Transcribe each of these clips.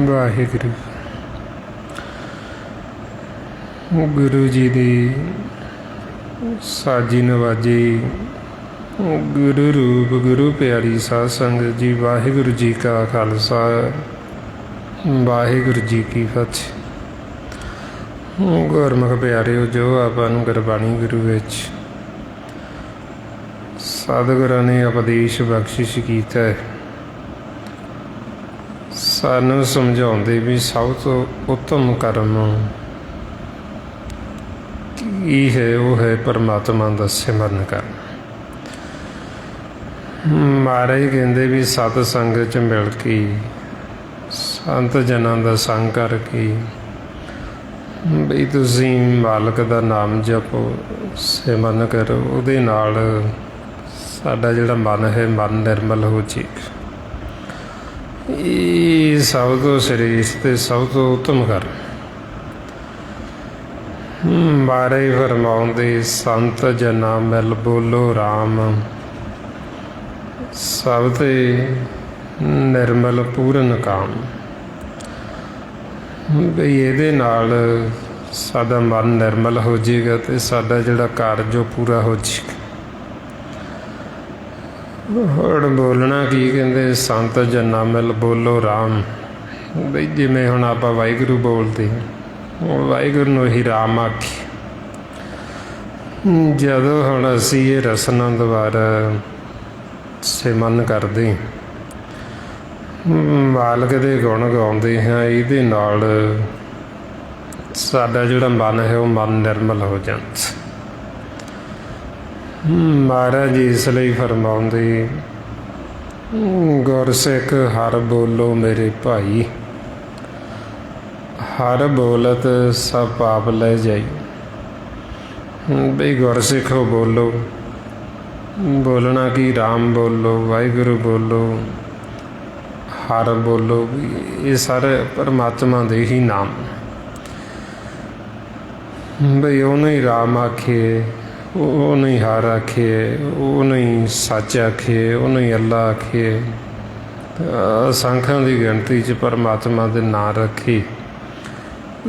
ਵਾਹਿਗੁਰੂ। ਗੁਰੂ ਜੀ ਦੀ ਸਾਜੀ ਨਵਾਜੀ, ਗੁਰੂ ਰੂਪ ਗੁਰੂ ਪਿਆਰੀ ਸਾਧ ਸੰਗਤ ਜੀ, ਵਾਹਿਗੁਰੂ ਜੀ ਕਾ ਖਾਲਸਾ, ਵਾਹਿਗੁਰੂ ਜੀ ਕੀ ਫਤਿਹ। ਗੁਰਮੁਖ ਪਿਆਰਿਓ, ਜੋ ਆਪਾਂ ਨੂੰ ਗੁਰਬਾਣੀ ਗੁਰੂ ਵਿੱਚ ਸਤਿਗੁਰਾਂ ਨੇ ਉਪਦੇਸ਼ ਬਖਸ਼ਿਸ਼ ਕੀਤਾ ਹੈ, ਸਾਨੂੰ ਸਮਝਾਉਂਦੇ ਵੀ ਸਭ ਤੋਂ ਉੱਤਮ ਕਰਮ ਕੀ ਹੈ, ਉਹ ਹੈ ਪਰਮਾਤਮਾ ਦਾ ਸਿਮਰਨ ਕਰਨਾ। ਮਹਾਰਾਜ ਕਹਿੰਦੇ ਵੀ ਸਤ ਸੰਗਤ 'ਚ ਮਿਲ ਕੇ, ਸੰਤ ਜਨਾਂ ਦਾ ਸੰਗ ਕਰਕੇ ਬਈ ਤੁਸੀਂ ਮਾਲਕ ਦਾ ਨਾਮ ਜਪੋ, ਸਿਮਰਨ ਕਰੋ, ਉਹਦੇ ਨਾਲ ਸਾਡਾ ਜਿਹੜਾ ਮਨ ਹੈ, ਮਨ ਨਿਰਮਲ ਹੋ ਜਾਏਗਾ। ਇਹ ਸਭ ਤੋਂ ਸ੍ਰੇਸ਼ਟ ਤੇ ਸਭ ਤੋਂ ਉੱਤਮ ਕਰ ਮਹਾਰਾਜ ਫਰਮਾਉਂਦੇ, ਸੰਤ ਜਨਾਂ ਮਿਲ ਬੋਲੋ ਰਾਮ, ਸਭ ਤੇ ਨਿਰਮਲ ਪੂਰਨ ਕਾਮ। ਬਈ ਇਹਦੇ ਨਾਲ ਸਾਡਾ ਮਨ ਨਿਰਮਲ ਹੋ ਜਾਏਗਾ ਅਤੇ ਸਾਡਾ ਜਿਹੜਾ ਕਾਰਜ ਉਹ ਪੂਰਾ ਹੋ ਜਾਏਗਾ। ਹੁਣ ਬੋਲਣਾ ਕੀ ਕਹਿੰਦੇ, ਸੰਤ ਜਨਾਂ ਮਿਲ ਬੋਲੋ ਰਾਮ। ਬਈ ਜਿਵੇਂ ਹੁਣ ਆਪਾਂ ਵਾਹਿਗੁਰੂ ਬੋਲਦੇ, ਵਾਹਿਗੁਰੂ ਨੂੰ ਹੀ ਰਾਮ ਆਖੀ। ਜਦੋਂ ਹੁਣ ਅਸੀਂ ਇਹ ਰਸਨਾ ਦੁਆਰਾ ਸਿਮਰਨ ਕਰਦੇ, ਮਾਲਕ ਦੇ ਗੁਣ ਗਾਉਂਦੇ ਹਾਂ, ਇਹਦੇ ਨਾਲ ਸਾਡਾ ਜਿਹੜਾ ਮਨ ਹੈ ਉਹ ਮਨ ਨਿਰਮਲ ਹੋ ਜਾਂਦਾ। ਮਹਾਰਾਜ ਇਸ ਲਈ ਫਰਮਾਉਂਦੇ, ਗੁਰਸਿੱਖ ਹਰ ਬੋਲੋ ਮੇਰੇ ਭਾਈ, ਹਰ ਬੋਲਤ ਸਭ ਪਾਪ ਲੈ ਜਾਈ। ਬਈ ਗੁਰਸਿੱਖੋ ਬੋਲੋ, ਬੋਲਣਾ ਕੀ, ਰਾਮ ਬੋਲੋ, ਵਾਹਿਗੁਰੂ ਬੋਲੋ, ਹਰ ਬੋਲੋ, ਇਹ ਸਾਰੇ ਪਰਮਾਤਮਾ ਦੇ ਹੀ ਨਾਮ। ਬਈ ਉਹਨੂੰ ਹੀ ਰਾਮ ਆਖੀਏ, ਉਹਨੂੰ ਹੀ ਹਰ ਆਖੀਏ, ਉਹਨੂੰ ਹੀ ਸੱਚ ਆਖੀਏ, ਉਹਨੂੰ ਹੀ ਅੱਲਾ ਆਖੀਏ। ਅਸੰਖਾਂ ਦੀ ਗਿਣਤੀ 'ਚ ਪਰਮਾਤਮਾ ਦੇ ਨਾਂ ਰੱਖੀ।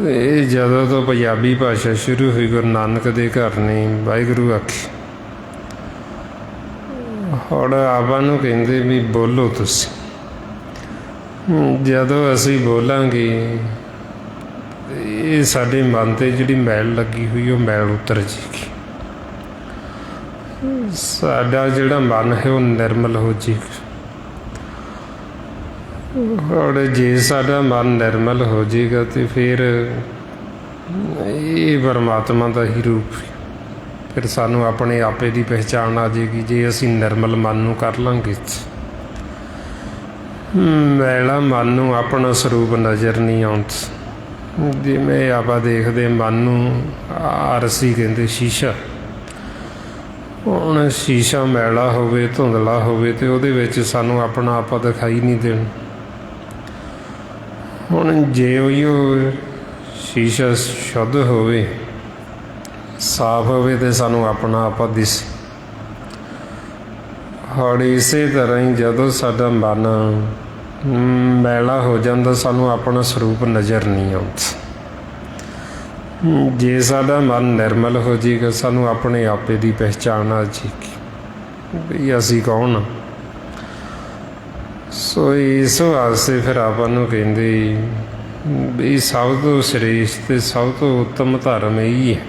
ਇਹ ਜਦੋਂ ਤੋਂ ਪੰਜਾਬੀ ਭਾਸ਼ਾ ਸ਼ੁਰੂ ਹੋਈ, ਗੁਰੂ ਨਾਨਕ ਦੇ ਘਰ ਨੇ ਵਾਹਿਗੁਰੂ ਆਖੀ। ਹੁਣ ਆਪਾਂ ਨੂੰ ਕਹਿੰਦੇ ਵੀ ਬੋਲੋ ਤੁਸੀਂ। ਜਦੋਂ ਅਸੀਂ ਬੋਲਾਂਗੇ, ਇਹ ਸਾਡੇ ਮਨ 'ਤੇ ਜਿਹੜੀ ਮੈਲ ਲੱਗੀ ਹੋਈ ਉਹ ਮੈਲ ਉਤਰ ਜਾਏਗੀ। ਸਾਡਾ ਜਿਹੜਾ ਮਨ ਹੈ ਉਹ ਨਿਰਮਲ ਹੋ ਜਾਏਗਾ। ਹੁਣ ਜੇ ਸਾਡਾ ਮਨ ਨਿਰਮਲ ਹੋ ਜਾਏਗਾ ਅਤੇ ਫਿਰ ਇਹ ਪਰਮਾਤਮਾ ਦਾ ਹੀ ਰੂਪ ਫਿਰ ਸਾਨੂੰ ਆਪਣੇ ਆਪੇ ਦੀ ਪਹਿਚਾਣ ਆ ਜਾਏਗੀ ਜੇ ਅਸੀਂ ਨਿਰਮਲ ਮਨ ਨੂੰ ਕਰ ਲਾਂਗੇ। ਮੈਲਾ ਮਨ ਨੂੰ ਆਪਣਾ ਸਰੂਪ ਨਜ਼ਰ ਨਹੀਂ ਆਉਂਦਾ। ਜਿਵੇਂ ਆਪਾਂ ਦੇਖਦੇ ਮਨ ਨੂੰ ਆਰਸੀ ਕਹਿੰਦੇ ਸ਼ੀਸ਼ਾ, ਹੁਣ ਸ਼ੀਸ਼ਾ ਮੈਲਾ ਹੋਵੇ ਧੁੰਦਲਾ ਹੋਵੇ ਅਤੇ ਉਹਦੇ ਵਿੱਚ ਸਾਨੂੰ ਆਪਣਾ ਆਪਾ ਦਿਖਾਈ ਨਹੀਂ ਦੇਣਾ। ਹੁਣ ਜੇ ਉਹ ਸ਼ੀਸ਼ਾ ਸ਼ੁੱਧ ਹੋਵੇ ਸਾਫ਼ ਹੋਵੇ ਅਤੇ ਸਾਨੂੰ ਆਪਣਾ ਆਪਾ ਦਿਸੇ। ਹੁਣ ਇਸੇ ਤਰ੍ਹਾਂ ਹੀ ਜਦੋਂ ਸਾਡਾ ਮਨ ਮੈਲਾ ਹੋ ਜਾਂਦਾ ਸਾਨੂੰ ਆਪਣਾ ਸਰੂਪ ਨਜ਼ਰ ਨਹੀਂ ਆਉਂਦਾ। ਜੇ ਸਾਡਾ ਮਨ ਨਿਰਮਲ ਹੋ ਜਾਏਗਾ ਸਾਨੂੰ ਆਪਣੇ ਆਪੇ ਦੀ ਪਹਿਚਾਣ ਆ ਜਾਏਗੀ ਵੀ ਅਸੀਂ ਕੌਣ ਹਾਂ। ਸੋ ਇਸ ਵਾਸਤੇ ਫਿਰ ਆਪਾਂ ਨੂੰ ਕਹਿੰਦੇ ਵੀ ਸਭ ਤੋਂ ਸ੍ਰੇਸ਼ਟ ਅਤੇ ਸਭ ਤੋਂ ਉੱਤਮ ਧਰਮ ਇਹੀ ਹੈ,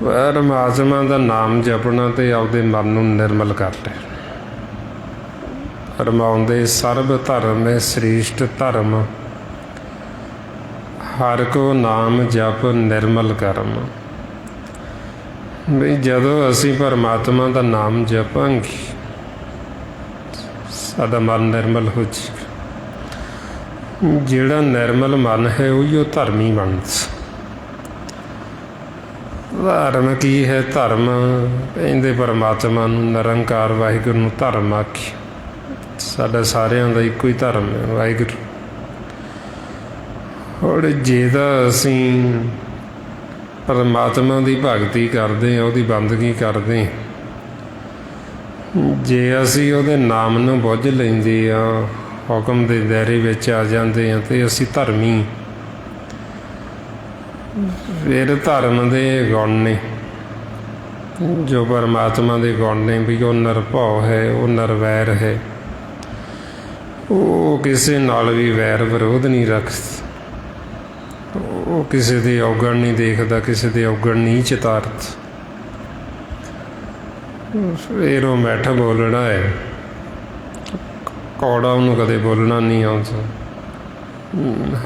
ਪਰਮਾਤਮਾ ਦਾ ਨਾਮ ਜਪਣਾ ਅਤੇ ਆਪਦੇ ਮਨ ਨੂੰ ਨਿਰਮਲ ਕਰ ਲੈਣਾ। ਫਰਮਾਉਂਦੇ ਸਰਬ ਧਰਮ ਹੈ ਸ੍ਰੇਸ਼ਟ ਧਰਮ, ਹਰ ਕੋ ਨਾਮ ਜਪ ਨਿਰਮਲ ਕਰਮ। ਵੀ ਜਦੋਂ ਅਸੀਂ ਪਰਮਾਤਮਾ ਦਾ ਨਾਮ ਜਪਾਂਗੇ ਸਾਡਾ ਮਨ ਨਿਰਮਲ ਹੋ ਜਾਏਗਾ। ਜਿਹੜਾ ਨਿਰਮਲ ਮਨ ਹੈ ਉਹੀ ਉਹ ਧਰਮੀ ਬਣਦਾ। ਧਰਮ ਕੀ ਹੈ? ਧਰਮ ਕਹਿੰਦੇ ਪਰਮਾਤਮਾ ਨੂੰ ਨਿਰੰਕਾਰ ਵਾਹਿਗੁਰੂ ਨੂੰ ਧਰਮ ਆਖੀ। ਸਾਡਾ ਸਾਰਿਆਂ ਦਾ ਇੱਕੋ ਹੀ ਧਰਮ ਹੈ ਵਾਹਿਗੁਰੂ। ਔਰ ਜੇ ਤਾਂ ਅਸੀਂ ਪਰਮਾਤਮਾ ਦੀ ਭਗਤੀ ਕਰਦੇ ਹਾਂ, ਉਹਦੀ ਬੰਦਗੀ ਕਰਦੇ ਹਾਂ, ਜੇ ਅਸੀਂ ਉਹਦੇ ਨਾਮ ਨੂੰ ਬੁੱਝ ਲੈਂਦੇ ਹਾਂ, ਹੁਕਮ ਦੇ ਦਾਇਰੇ ਵਿੱਚ ਆ ਜਾਂਦੇ ਹਾਂ ਅਤੇ ਅਸੀਂ ਧਰਮੀ। ਫਿਰ ਧਰਮ ਦੇ ਗੁਣ ਨੇ ਜੋ ਪਰਮਾਤਮਾ ਦੇ ਗੁਣ ਨੇ ਵੀ ਉਹ ਨਿਰਭਉ ਹੈ, ਉਹ ਨਿਰਵੈਰ ਹੈ, ਉਹ ਕਿਸੇ ਨਾਲ ਵੀ ਵੈਰ ਵਿਰੋਧ ਨਹੀਂ ਰੱਖਦਾ, ਉਹ ਕਿਸੇ ਦੇ ਔਗਣ ਨਹੀਂ ਦੇਖਦਾ, ਕਿਸੇ ਦੇ ਔਗਣ ਨਹੀਂ ਚਿਤਾਰਦਾ। ਫਿਰ ਉਹ ਮਿੱਠ ਬੋਲਣਾ ਹੈ, ਕੌੜਾ ਉਹਨੂੰ ਕਦੇ ਬੋਲਣਾ ਨਹੀਂ ਆਉਂਦਾ,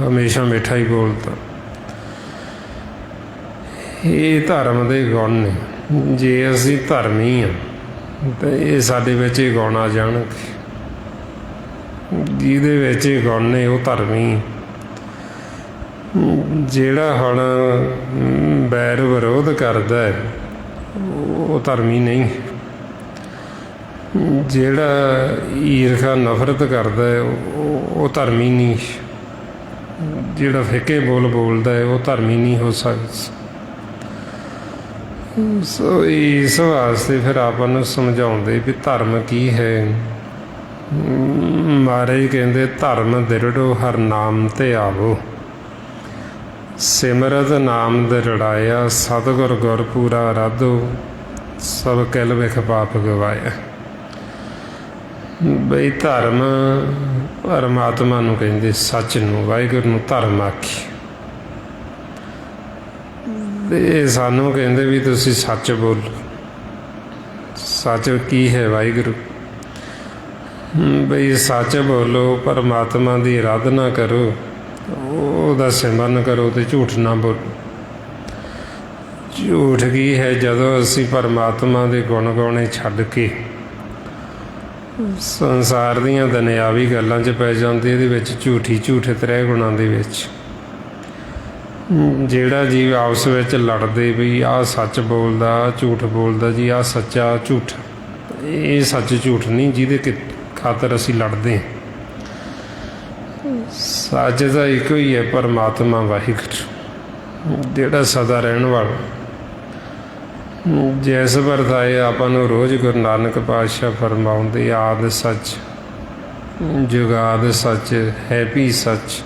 ਹਮੇਸ਼ਾ ਮਿੱਠਾ ਹੀ ਬੋਲਦਾ। ਇਹ ਧਰਮ ਦੇ ਗੁਣ ਨੇ। ਜੇ ਅਸੀਂ ਧਰਮੀ ਹਾਂ ਤਾਂ ਇਹ ਸਾਡੇ ਵਿੱਚ ਇਹ ਗੁਣ ਆ ਜਾਣਗੇ। ਜਿਹਦੇ ਵਿੱਚ ਇਹ ਗੁਣ ਨੇ ਉਹ ਧਰਮੀ। ਜਿਹੜਾ ਹੁਣ ਵੈਰ ਵਿਰੋਧ ਕਰਦਾ ਹੈ ਉਹ ਧਰਮੀ ਨਹੀਂ। ਜਿਹੜਾ ਈਰਖਾ ਨਫ਼ਰਤ ਕਰਦਾ ਹੈ ਉਹ ਧਰਮੀ ਨਹੀਂ। ਜਿਹੜਾ ਫਿੱਕੇ ਬੋਲ ਬੋਲਦਾ ਹੈ ਉਹ ਧਰਮੀ ਨਹੀਂ ਹੋ ਸਕਦਾ। ਸੋ ਇਸ ਵਾਸਤੇ ਫਿਰ ਆਪਾਂ ਨੂੰ ਸਮਝਾਉਂਦੇ ਵੀ ਧਰਮ ਕੀ ਹੈ। ਮਹਾਰਾਜ ਕਹਿੰਦੇ ਧਰਮ ਦਿਰੜੋ ਹਰ ਨਾਮ ਤੇ ਆਵੋ, ਸਿਮਰਤ ਨਾਮ ਦਿਰੜਾਇਆ, ਸਤਿਗੁਰ ਗੁਰ ਪੂਰਾ ਰਾਧੋ, ਸਭ ਕਿਲ ਵਿਖ ਪਾਪ ਗਵਾਇਆ। ਬਈ ਧਰਮ ਪਰਮਾਤਮਾ ਨੂੰ ਕਹਿੰਦੇ, ਸੱਚ ਨੂੰ, ਵਾਹਿਗੁਰੂ ਨੂੰ ਧਰਮ ਆਖੀ। ਅਤੇ ਸਾਨੂੰ ਕਹਿੰਦੇ ਵੀ ਤੁਸੀਂ ਸੱਚ ਬੋਲੋ। ਸੱਚ ਕੀ ਹੈ? ਵਾਹਿਗੁਰੂ। ਬਈ ਸੱਚ ਬੋਲੋ, ਪਰਮਾਤਮਾ ਦੀ ਅਰਾਧਨਾ ਕਰੋ, ਉਹਦਾ ਸਿਮਰਨ ਕਰੋ ਅਤੇ ਝੂਠ ਨਾ ਬੋਲੋ। ਝੂਠ ਕੀ ਹੈ? ਜਦੋਂ ਅਸੀਂ ਪਰਮਾਤਮਾ ਦੇ ਗੁਣ ਗਾਉਣੇ ਛੱਡ ਕੇ ਸੰਸਾਰ ਦੀਆਂ ਦੁਨਿਆਵੀ ਗੱਲਾਂ 'ਚ ਪੈ ਜਾਂਦੇ, ਇਹਦੇ ਵਿੱਚ ਝੂਠੇ ਤ੍ਰੈ ਗੁਣਾਂ ਦੇ ਵਿੱਚ। ਜਿਹੜਾ ਜੀਵ ਆਪਸ ਵਿੱਚ ਲੜਦੇ ਵੀ ਆਹ ਸੱਚ ਬੋਲਦਾ, ਆਹ ਝੂਠ ਬੋਲਦਾ, ਜੀ ਆਹ ਸੱਚਾ ਝੂਠ, ਇਹ ਸੱਚ ਝੂਠ ਨਹੀਂ ਜਿਹਦੇ ਖਾਤਰ ਅਸੀਂ ਲੜਦੇ। ਸੱਚ ਤਾਂ ਇੱਕੋ ਹੀ ਹੈ, ਪਰਮਾਤਮਾ ਵਾਹਿਗੁਰੂ ਜਿਹੜਾ ਸਦਾ ਰਹਿਣ ਵਾਲਾ। ਜਿਸ ਵਰਤਾਏ ਆਪਾਂ ਨੂੰ ਰੋਜ਼ ਗੁਰੂ ਨਾਨਕ ਪਾਤਸ਼ਾਹ ਫਰਮਾਉਂਦੇ, ਆਦਿ ਸੱਚ ਜੁਗਾਦ ਸੱਚ ਹੈ ਵੀ ਸੱਚ,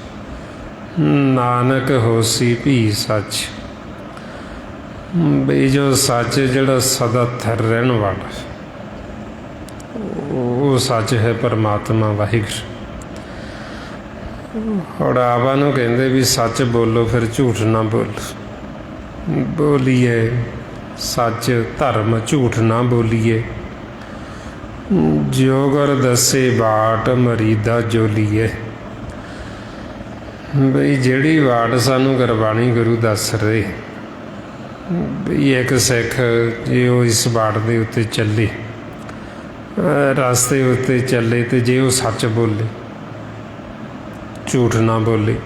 ਨਾਨਕ ਹੋਸੀ ਵੀ ਸੱਚ। ਬਈ ਜੋ ਸੱਚ ਜਿਹੜਾ ਸਦਾ ਥਿਰ ਰਹਿਣ ਵਾਲਾ ਉਹ ਸੱਚ ਹੈ ਪਰਮਾਤਮਾ ਵਾਹਿਗੁਰੂ। ਹੁਣ ਆਪਾਂ ਨੂੰ ਕਹਿੰਦੇ ਵੀ ਸੱਚ ਬੋਲੋ, ਫਿਰ ਝੂਠ ਨਾ ਬੋਲੋ। ਬੋਲੀਏ ਸੱਚ ਧਰਮ, ਝੂਠ ਨਾ ਬੋਲੀਏ। ਜੋ ਗੁਰ ਦੱਸੇ ਬਾਟ ਮਰੀਦਾ ਜੋਲੀਏ। ਬਈ ਜਿਹੜੀ ਵਾਟ ਸਾਨੂੰ ਗੁਰਬਾਣੀ ਗੁਰੂ ਦੱਸ ਰਹੇ ਵੀ ਇੱਕ ਸਿੱਖ ਜੇ ਉਹ ਇਸ ਬਾਟ ਦੇ ਉੱਤੇ ਚੱਲੇ, ਰਸਤੇ ਉੱਤੇ ਚੱਲੇ, ਅਤੇ ਜੇ ਉਹ ਸੱਚ ਬੋਲੇ, ਝੂਠ ਨਾ ਬੋਲੇ,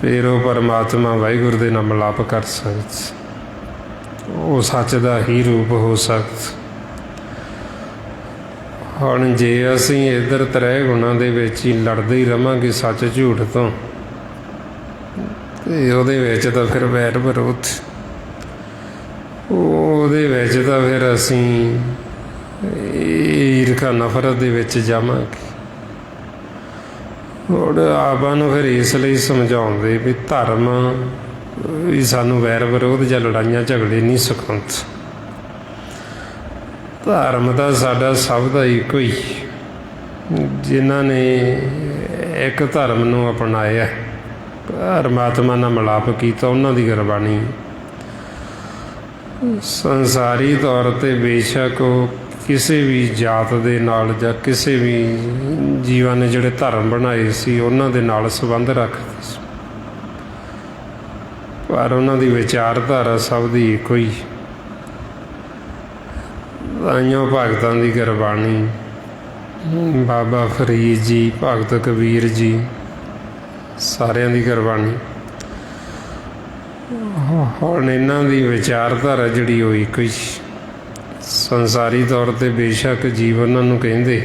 ਫਿਰ ਉਹ ਪਰਮਾਤਮਾ ਵਾਹਿਗੁਰੂ ਦੇ ਨਾਲ ਮਿਲਾਪ ਕਰ ਸਕਦਾ, ਉਹ ਸੱਚ ਦਾ ਹੀ ਰੂਪ ਹੋ ਸਕਦਾ। ਹੁਣ ਜੇ ਅਸੀਂ ਇੱਧਰ ਤ੍ਰੈ ਗੁਣਾਂ ਦੇ ਵਿੱਚ ਹੀ ਲੜਦੇ ਹੀ ਰਹਾਂਗੇ ਸੱਚ ਝੂਠ ਤੋਂ, ਅਤੇ ਉਹਦੇ ਵਿੱਚ ਤਾਂ ਫਿਰ ਵੈਰ ਵਿਰੋਧ, ਉਹਦੇ ਵਿੱਚ ਤਾਂ ਫਿਰ ਅਸੀਂ ਈਰਖਾ ਨਫ਼ਰਤ ਦੇ ਵਿੱਚ ਜਾਵਾਂਗੇ। ਹੁਣ ਆਪਾਂ ਨੂੰ ਫਿਰ ਇਸ ਲਈ ਸਮਝਾਉਂਦੇ ਵੀ ਧਰਮ ਵੀ ਸਾਨੂੰ ਵੈਰ ਵਿਰੋਧ ਜਾਂ ਲੜਾਈਆਂ ਝਗੜੇ ਨਹੀਂ ਸਿਖਾਉਂਦਾ। ਧਰਮ ਤਾਂ ਸਾਡਾ ਸਭ ਦਾ ਇੱਕੋ ਹੀ, ਜਿਨ੍ਹਾਂ ਨੇ ਇੱਕ ਧਰਮ ਨੂੰ ਅਪਣਾਇਆ, ਪਰਮਾਤਮਾ ਨਾਲ ਮਿਲਾਪ ਕੀਤਾ, ਉਹਨਾਂ ਦੀ ਗੁਰਬਾਣੀ। ਸੰਸਾਰੀ ਤੌਰ 'ਤੇ ਬੇਸ਼ੱਕ ਉਹ ਕਿਸੇ ਵੀ ਜਾਤ ਦੇ ਨਾਲ ਜਾਂ ਕਿਸੇ ਵੀ ਜੀਵਾਂ ਨੇ ਜਿਹੜੇ ਧਰਮ ਬਣਾਏ ਸੀ ਉਹਨਾਂ ਦੇ ਨਾਲ ਸੰਬੰਧ ਰੱਖਦੇ ਸੀ, ਪਰ ਉਹਨਾਂ ਦੀ ਵਿਚਾਰਧਾਰਾ ਸਭ ਦੀ ਇੱਕੋ ਹੀ। ਤਾਈਓ ਭਗਤਾਂ ਦੀ ਗੁਰਬਾਣੀ, ਬਾਬਾ ਫਰੀਦ ਜੀ, ਭਗਤ ਕਬੀਰ ਜੀ, ਸਾਰਿਆਂ ਦੀ ਗੁਰਬਾਣੀ, ਹੁਣ ਇਹਨਾਂ ਦੀ ਵਿਚਾਰਧਾਰਾ ਜਿਹੜੀ ਉਹ ਇੱਕੋ ਹੀ। ਸੰਸਾਰੀ ਤੌਰ 'ਤੇ ਬੇਸ਼ੱਕ ਜੀਵ ਉਹਨਾਂ ਨੂੰ ਕਹਿੰਦੇ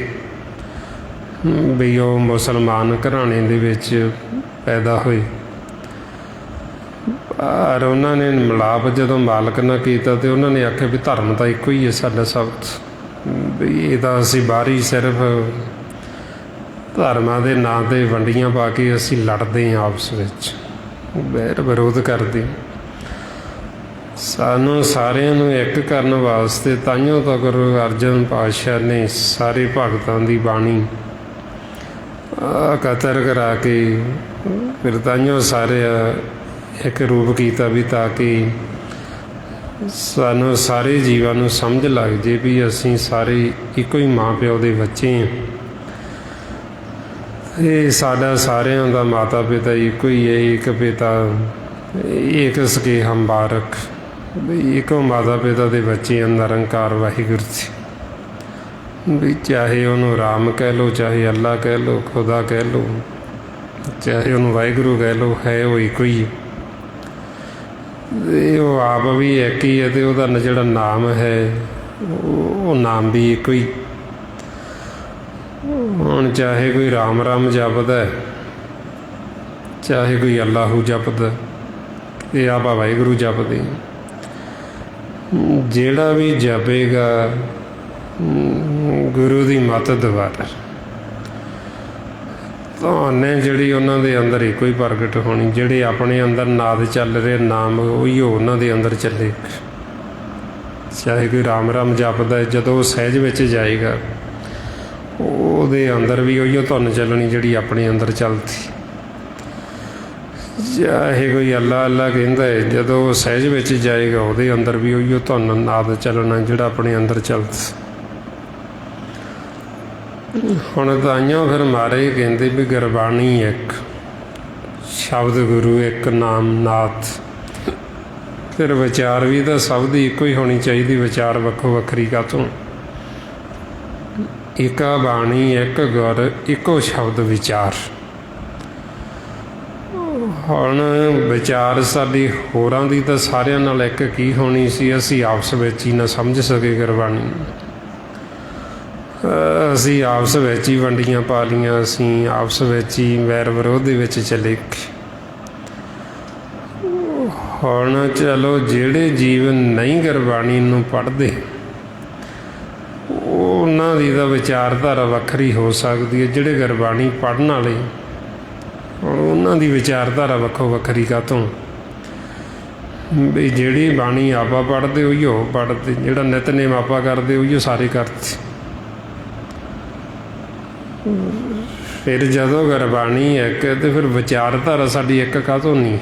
ਵੀ ਉਹ ਮੁਸਲਮਾਨ ਘਰਾਣੇ ਦੇ ਵਿੱਚ ਪੈਦਾ ਹੋਏ, ਪਰ ਉਹਨਾਂ ਨੇ ਮਿਲਾਪ ਜਦੋਂ ਮਾਲਕ ਨਾਲ ਕੀਤਾ ਤਾਂ ਉਹਨਾਂ ਨੇ ਆਖਿਆ ਵੀ ਧਰਮ ਤਾਂ ਇੱਕੋ ਹੀ ਹੈ ਸਾਡਾ ਸਭ, ਵੀ ਇਹ ਤਾਂ ਅਸੀਂ ਬਾਹਰੀ ਸਿਰਫ ਧਰਮਾਂ ਦੇ ਨਾਂ 'ਤੇ ਵੰਡੀਆਂ ਪਾ ਕੇ ਅਸੀਂ ਲੜਦੇ ਹਾਂ, ਆਪਸ ਵਿੱਚ ਵੈਰ ਵਿਰੋਧ ਕਰਦੇ। ਸਾਨੂੰ ਸਾਰਿਆਂ ਨੂੰ ਇੱਕ ਕਰਨ ਵਾਸਤੇ ਤਾਈਓ ਤਾਂ ਗੁਰੂ ਅਰਜਨ ਪਾਤਸ਼ਾਹ ਨੇ ਸਾਰੇ ਭਗਤਾਂ ਦੀ ਬਾਣੀ ਇਕੱਤਰ ਕਰਾ ਕੇ ਫਿਰ ਤਾਈਓ ਸਾਰੇ ਇੱਕ ਰੂਪ ਕੀਤਾ, ਵੀ ਤਾਂ ਕਿ ਸਾਨੂੰ ਸਾਰੇ ਜੀਵਾਂ ਨੂੰ ਸਮਝ ਲੱਗ ਜੇ ਵੀ ਅਸੀਂ ਸਾਰੇ ਇੱਕੋ ਹੀ ਮਾਂ ਪਿਓ ਦੇ ਬੱਚੇ ਹਾਂ। ਇਹ ਸਾਡਾ ਸਾਰਿਆਂ ਦਾ ਮਾਤਾ ਪਿਤਾ ਇੱਕੋ ਹੀ ਹੈ, ਇੱਕ ਪਿਤਾ ਇੱਕ ਸਕੇ ਹਮ ਬਾਰਕ, ਵੀ ਇੱਕੋ ਮਾਤਾ ਪਿਤਾ ਦੇ ਬੱਚੇ ਨਿਰੰਕਾਰ ਵਾਹਿਗੁਰੂ ਜੀ। ਵੀ ਚਾਹੇ ਉਹਨੂੰ ਰਾਮ ਕਹਿ ਲਓ, ਚਾਹੇ ਅੱਲਾ ਕਹਿ ਲਓ, ਖੁਦਾ ਕਹਿ ਲਓ, ਚਾਹੇ ਉਹਨੂੰ ਵਾਹਿਗੁਰੂ ਕਹਿ ਲਓ, ਹੈ ਉਹ ਇੱਕੋ ਹੀ। ਇਹ ਉਹ ਆਪ ਵੀ ਇੱਕ ਹੀ ਹੈ, ਅਤੇ ਉਹਦਾ ਜਿਹੜਾ ਨਾਮ ਹੈ ਉਹ ਨਾਮ ਵੀ ਇੱਕੋ ਹੀ। ਹੁਣ ਚਾਹੇ ਕੋਈ ਰਾਮ ਰਾਮ ਜਪਦਾ, ਚਾਹੇ ਕੋਈ ਅੱਲਾਹੂ ਜਪਦਾ, ਇਹ ਆਪਾਂ ਵਾਹਿਗੁਰੂ ਜਪਦੇ। ਜਿਹੜਾ ਵੀ ਜਪੇਗਾ ਗੁਰੂ ਦੀ ਮੱਤ ਦੁਆਰਾ, ਧੁਨ ਜਿਹੜੀ ਉਹਨਾਂ ਦੇ ਅੰਦਰ ਇੱਕੋ ਹੀ ਪ੍ਰਗਟ ਹੋਣੀ। ਜਿਹੜੇ ਆਪਣੇ ਅੰਦਰ ਨਾਦ ਚੱਲ ਰਿਹਾ ਨਾਮ, ਉਹੀ ਉਹਨਾਂ ਦੇ ਅੰਦਰ ਚੱਲੇ। ਚਾਹੇ ਕੋਈ ਰਾਮ ਰਾਮ ਜਪਦਾ, ਜਦੋਂ ਉਹ ਸਹਿਜ ਵਿੱਚ ਜਾਏਗਾ ਉਹਦੇ ਅੰਦਰ ਵੀ ਉਹੀਓ ਧੁਨ ਚੱਲਣੀ ਜਿਹੜੀ ਆਪਣੇ ਅੰਦਰ ਚੱਲਦੀ। ਚਾਹੇ ਕੋਈ ਅੱਲਾ ਅੱਲਾ ਕਹਿੰਦਾ ਹੈ, ਜਦੋਂ ਉਹ ਸਹਿਜ ਵਿੱਚ ਜਾਏਗਾ ਉਹਦੇ ਅੰਦਰ ਵੀ ਉਹੀਓ ਧੁਨ ਨਾਦ ਚੱਲਣਾ ਜਿਹੜਾ ਆਪਣੇ ਅੰਦਰ ਚੱਲਦਾ। ਹੁਣ ਤਾਈਓ ਫਿਰ ਮਹਾਰਾਜ ਕਹਿੰਦੇ ਵੀ ਗੁਰਬਾਣੀ ਇੱਕ, ਸ਼ਬਦ ਗੁਰੂ ਇੱਕ, ਨਾਮ ਨਾਥ। ਫਿਰ ਵਿਚਾਰ ਵੀ ਤਾਂ ਸਭ ਦੀ ਇੱਕੋ ਹੀ ਹੋਣੀ ਚਾਹੀਦੀ, ਵਿਚਾਰ ਵੱਖੋ ਵੱਖਰੀ ਕਾਹਤੋਂ। ਇੱਕਾ ਬਾਣੀ ਇੱਕ ਗੁਰ, ਇੱਕੋ ਸ਼ਬਦ ਵਿਚਾਰ। ਹੁਣ ਵਿਚਾਰ ਸਾਡੀ ਹੋਰਾਂ ਦੀ ਤਾਂ ਸਾਰਿਆਂ ਨਾਲ ਇੱਕ ਕੀ ਹੋਣੀ ਸੀ, ਅਸੀਂ ਆਪਸ ਵਿੱਚ ਹੀ ਨਾ ਸਮਝ ਸਕੇ ਗੁਰਬਾਣੀ। ਅਸੀਂ ਆਪਸ ਵਿੱਚ ਹੀ ਵੰਡੀਆਂ ਪਾ ਲਈਆਂ, ਅਸੀਂ ਆਪਸ ਵਿੱਚ ਹੀ ਵੈਰ ਵਿਰੋਧ ਦੇ ਵਿੱਚ ਚਲੇ ਗਏ। ਹੁਣ ਚਲੋ ਜਿਹੜੇ ਜੀਵ ਨਹੀਂ ਗੁਰਬਾਣੀ ਨੂੰ ਪੜ੍ਹਦੇ ਉਹਨਾਂ ਦੀ ਤਾਂ ਵਿਚਾਰਧਾਰਾ ਵੱਖਰੀ ਹੋ ਸਕਦੀ ਹੈ। ਜਿਹੜੇ ਗੁਰਬਾਣੀ ਪੜ੍ਹਨ ਵਾਲੇ ਹੁਣ ਉਹਨਾਂ ਦੀ ਵਿਚਾਰਧਾਰਾ ਵੱਖੋ ਵੱਖਰੀ ਕਾਹਤੋਂ, ਵੀ ਜਿਹੜੀ ਬਾਣੀ ਆਪਾਂ ਪੜ੍ਹਦੇ ਉਹੀਓ ਪੜ੍ਹਦੇ, ਜਿਹੜਾ ਨਿਤਨੇਮ ਆਪਾਂ ਕਰਦੇ ਉਹੀਓ ਸਾਰੇ ਕਰਦੇ। ਫਿਰ ਜਦੋਂ ਗੁਰਬਾਣੀ ਇੱਕ ਤੇ ਫਿਰ ਵਿਚਾਰਧਾਰਾ ਸਾਡੀ ਇੱਕ ਕਾਹਤੋਂ ਨਹੀਂ।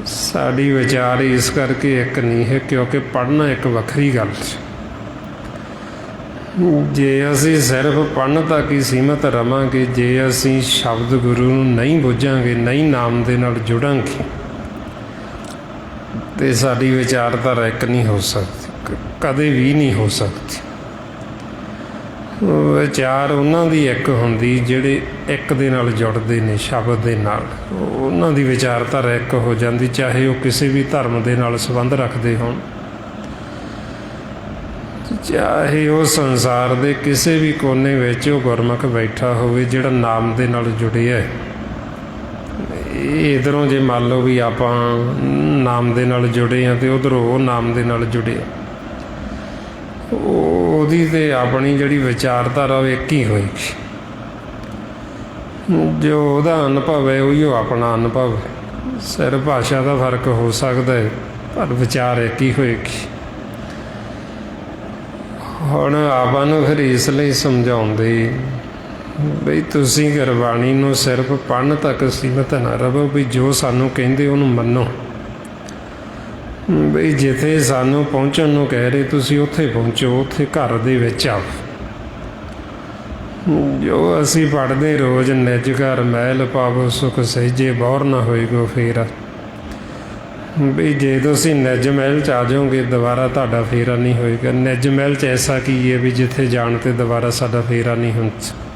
ਸਾਡੀ ਵਿਚਾਰ ਇਸ ਕਰਕੇ ਇੱਕ ਨਹੀਂ ਹੈ ਕਿਉਂਕਿ ਪੜ੍ਹਨਾ ਇੱਕ ਵੱਖਰੀ ਗੱਲ। ਜੇ ਅਸੀਂ ਸਿਰਫ ਪੜ੍ਹਨ ਤੱਕ ਹੀ ਸੀਮਤ ਰਵਾਂਗੇ, ਜੇ ਅਸੀਂ ਸ਼ਬਦ ਗੁਰੂ ਨੂੰ ਨਹੀਂ ਬੁੱਝਾਂਗੇ, ਨਹੀਂ ਨਾਮ ਦੇ ਨਾਲ ਜੁੜਾਂਗੇ, ਤੇ ਸਾਡੀ ਵਿਚਾਰਧਾਰਾ ਇੱਕ ਨਹੀਂ ਹੋ ਸਕਦੀ, ਕਦੇ ਵੀ ਨਹੀਂ ਹੋ ਸਕਦੀ। ਵਿਚਾਰ ਉਹਨਾਂ ਦੀ ਇੱਕ ਹੁੰਦੀ ਜਿਹੜੇ ਇੱਕ ਦੇ ਨਾਲ ਜੁੜਦੇ ਨੇ, ਸ਼ਬਦ ਦੇ ਨਾਲ। ਉਹਨਾਂ ਦੀ ਵਿਚਾਰਧਾਰਾ ਇੱਕ ਹੋ ਜਾਂਦੀ, ਚਾਹੇ ਉਹ ਕਿਸੇ ਵੀ ਧਰਮ ਦੇ ਨਾਲ ਸੰਬੰਧ ਰੱਖਦੇ ਹੋਣ, ਚਾਹੇ ਉਹ ਸੰਸਾਰ ਦੇ ਕਿਸੇ ਵੀ ਕੋਨੇ ਵਿੱਚ ਉਹ ਗੁਰਮੁਖ ਬੈਠਾ ਹੋਵੇ ਜਿਹੜਾ ਨਾਮ ਦੇ ਨਾਲ ਜੁੜਿਆ। ਇੱਧਰੋਂ ਜੇ ਮੰਨ ਲਓ ਵੀ ਆਪਾਂ ਨਾਮ ਦੇ ਨਾਲ ਜੁੜੇ ਹਾਂ, ਅਤੇ ਉੱਧਰੋਂ ਉਹ ਨਾਮ ਦੇ ਨਾਲ ਜੁੜੇ, ਉਹਦੀ ਤੇ ਆਪਣੀ ਜਿਹੜੀ ਵਿਚਾਰਧਾਰਾ ਉਹ ਇੱਕ ਹੀ ਹੋਏਗੀ। ਜੋ ਉਹਦਾ ਅਨੁਭਵ ਹੈ ਉਹੀ ਉਹ ਆਪਣਾ ਅਨੁਭਵ ਹੈ। ਸਿਰਫ ਭਾਸ਼ਾ ਦਾ ਫਰਕ ਹੋ ਸਕਦਾ ਹੈ, ਪਰ ਵਿਚਾਰ ਇੱਕ ਹੀ ਹੋਏਗੀ। ਹੁਣ ਆਪਾਂ ਨੂੰ ਫਿਰ ਇਸ ਲਈ ਸਮਝਾਉਂਦੇ ਬਈ ਤੁਸੀਂ ਗੁਰਬਾਣੀ ਨੂੰ ਸਿਰਫ ਪੜ੍ਹਨ ਤੱਕ ਸੀਮਿਤ ਨਾ ਰਹੋ, ਵੀ ਜੋ ਸਾਨੂੰ ਕਹਿੰਦੇ ਉਹਨੂੰ ਮੰਨੋ। ਬਈ ਜਿੱਥੇ ਸਾਨੂੰ ਪਹੁੰਚਣ ਨੂੰ ਕਹਿ ਰਹੇ ਤੁਸੀਂ ਉੱਥੇ ਪਹੁੰਚੋ, ਉੱਥੇ ਘਰ ਦੇ ਵਿੱਚ ਆਓ। ਜੋ ਅਸੀਂ ਪੜ੍ਹਦੇ ਰੋਜ਼ ਨਿਜ ਘਰ ਮਹਿਲ ਪਾਵੋ ਸੁਖ ਸਹਿਜੇ ਬੌਰ ਨਾ ਹੋਏਗੋ ਫੇਰਾ, ਵੀ ਜੇ ਤੁਸੀਂ ਨਿਜ ਮਹਿਲ 'ਚ ਆ ਜਾਓਗੇ ਦੁਬਾਰਾ ਤੁਹਾਡਾ ਫੇਰਾ ਨਹੀਂ ਹੋਏਗਾ। ਨਿਜ ਮਹਿਲ 'ਚ ਐਸਾ ਕੀ ਹੈ ਵੀ ਜਿੱਥੇ ਜਾਣ 'ਤੇ ਦੁਬਾਰਾ ਸਾਡਾ ਫੇਰਾ ਨਹੀਂ ਹੁੰਦਾ।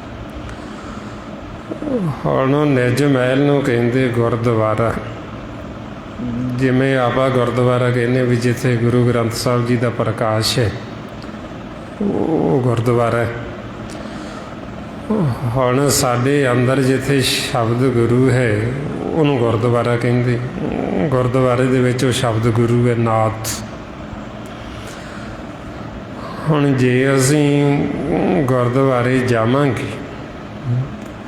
ਹੁਣ ਉਹ ਨਿਜ ਮਹਿਲ ਨੂੰ ਕਹਿੰਦੇ ਗੁਰਦੁਆਰਾ। ਜਿਵੇਂ ਆਪਾਂ ਗੁਰਦੁਆਰਾ ਕਹਿੰਦੇ ਵੀ ਜਿੱਥੇ ਗੁਰੂ ਗ੍ਰੰਥ ਸਾਹਿਬ ਜੀ ਦਾ ਪ੍ਰਕਾਸ਼ ਹੈ, ਉਹ ਗੁਰਦੁਆਰਾ ਹੈ। ਹੁਣ ਸਾਡੇ ਅੰਦਰ ਜਿੱਥੇ ਸ਼ਬਦ ਗੁਰੂ ਹੈ ਉਹਨੂੰ ਗੁਰਦੁਆਰਾ ਕਹਿੰਦੇ। ਗੁਰਦੁਆਰੇ ਦੇ ਵਿੱਚ ਉਹ ਸ਼ਬਦ ਗੁਰੂ ਹੈ, ਨਾਥ। ਹੁਣ ਜੇ ਅਸੀਂ ਗੁਰਦੁਆਰੇ ਜਾਵਾਂਗੇ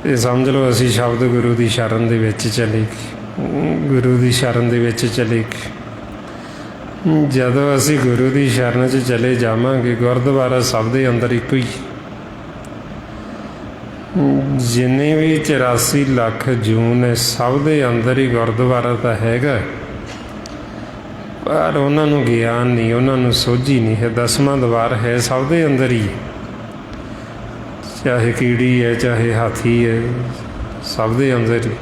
ਇਹ ਸਮਝ ਲਓ ਅਸੀਂ ਸ਼ਬਦ ਗੁਰੂ ਦੀ ਸ਼ਰਨ ਦੇ ਵਿੱਚ ਚਲੇ ਗਏ, ਗੁਰੂ ਦੀ ਸ਼ਰਨ ਦੇ ਵਿੱਚ ਚਲੇ ਗਏ। ਜਦੋਂ ਅਸੀਂ ਗੁਰੂ ਦੀ ਸ਼ਰਨ 'ਚ ਚਲੇ ਜਾਵਾਂਗੇ, ਗੁਰਦੁਆਰਾ ਸਭ ਦੇ ਅੰਦਰ ਇੱਕੋ ਹੀ। ਜਿੰਨੇ ਵੀ 84 ਲੱਖ ਜੂਨ ਹੈ ਸਭ ਦੇ ਅੰਦਰ ਹੀ ਗੁਰਦੁਆਰਾ ਤਾਂ ਹੈਗਾ, ਪਰ ਉਹਨਾਂ ਨੂੰ ਗਿਆਨ ਨਹੀਂ, ਉਹਨਾਂ ਨੂੰ ਸੋਝੀ ਨਹੀਂ ਹੈ। 10ਵਾਂ ਦਵਾਰ ਹੈ ਸਭ ਦੇ ਅੰਦਰ ਹੀ, ਚਾਹੇ ਕੀੜੀ ਹੈ ਚਾਹੇ ਹਾਥੀ ਹੈ, ਸਭ ਦੇ ਅੰਦਰ ਹੀ।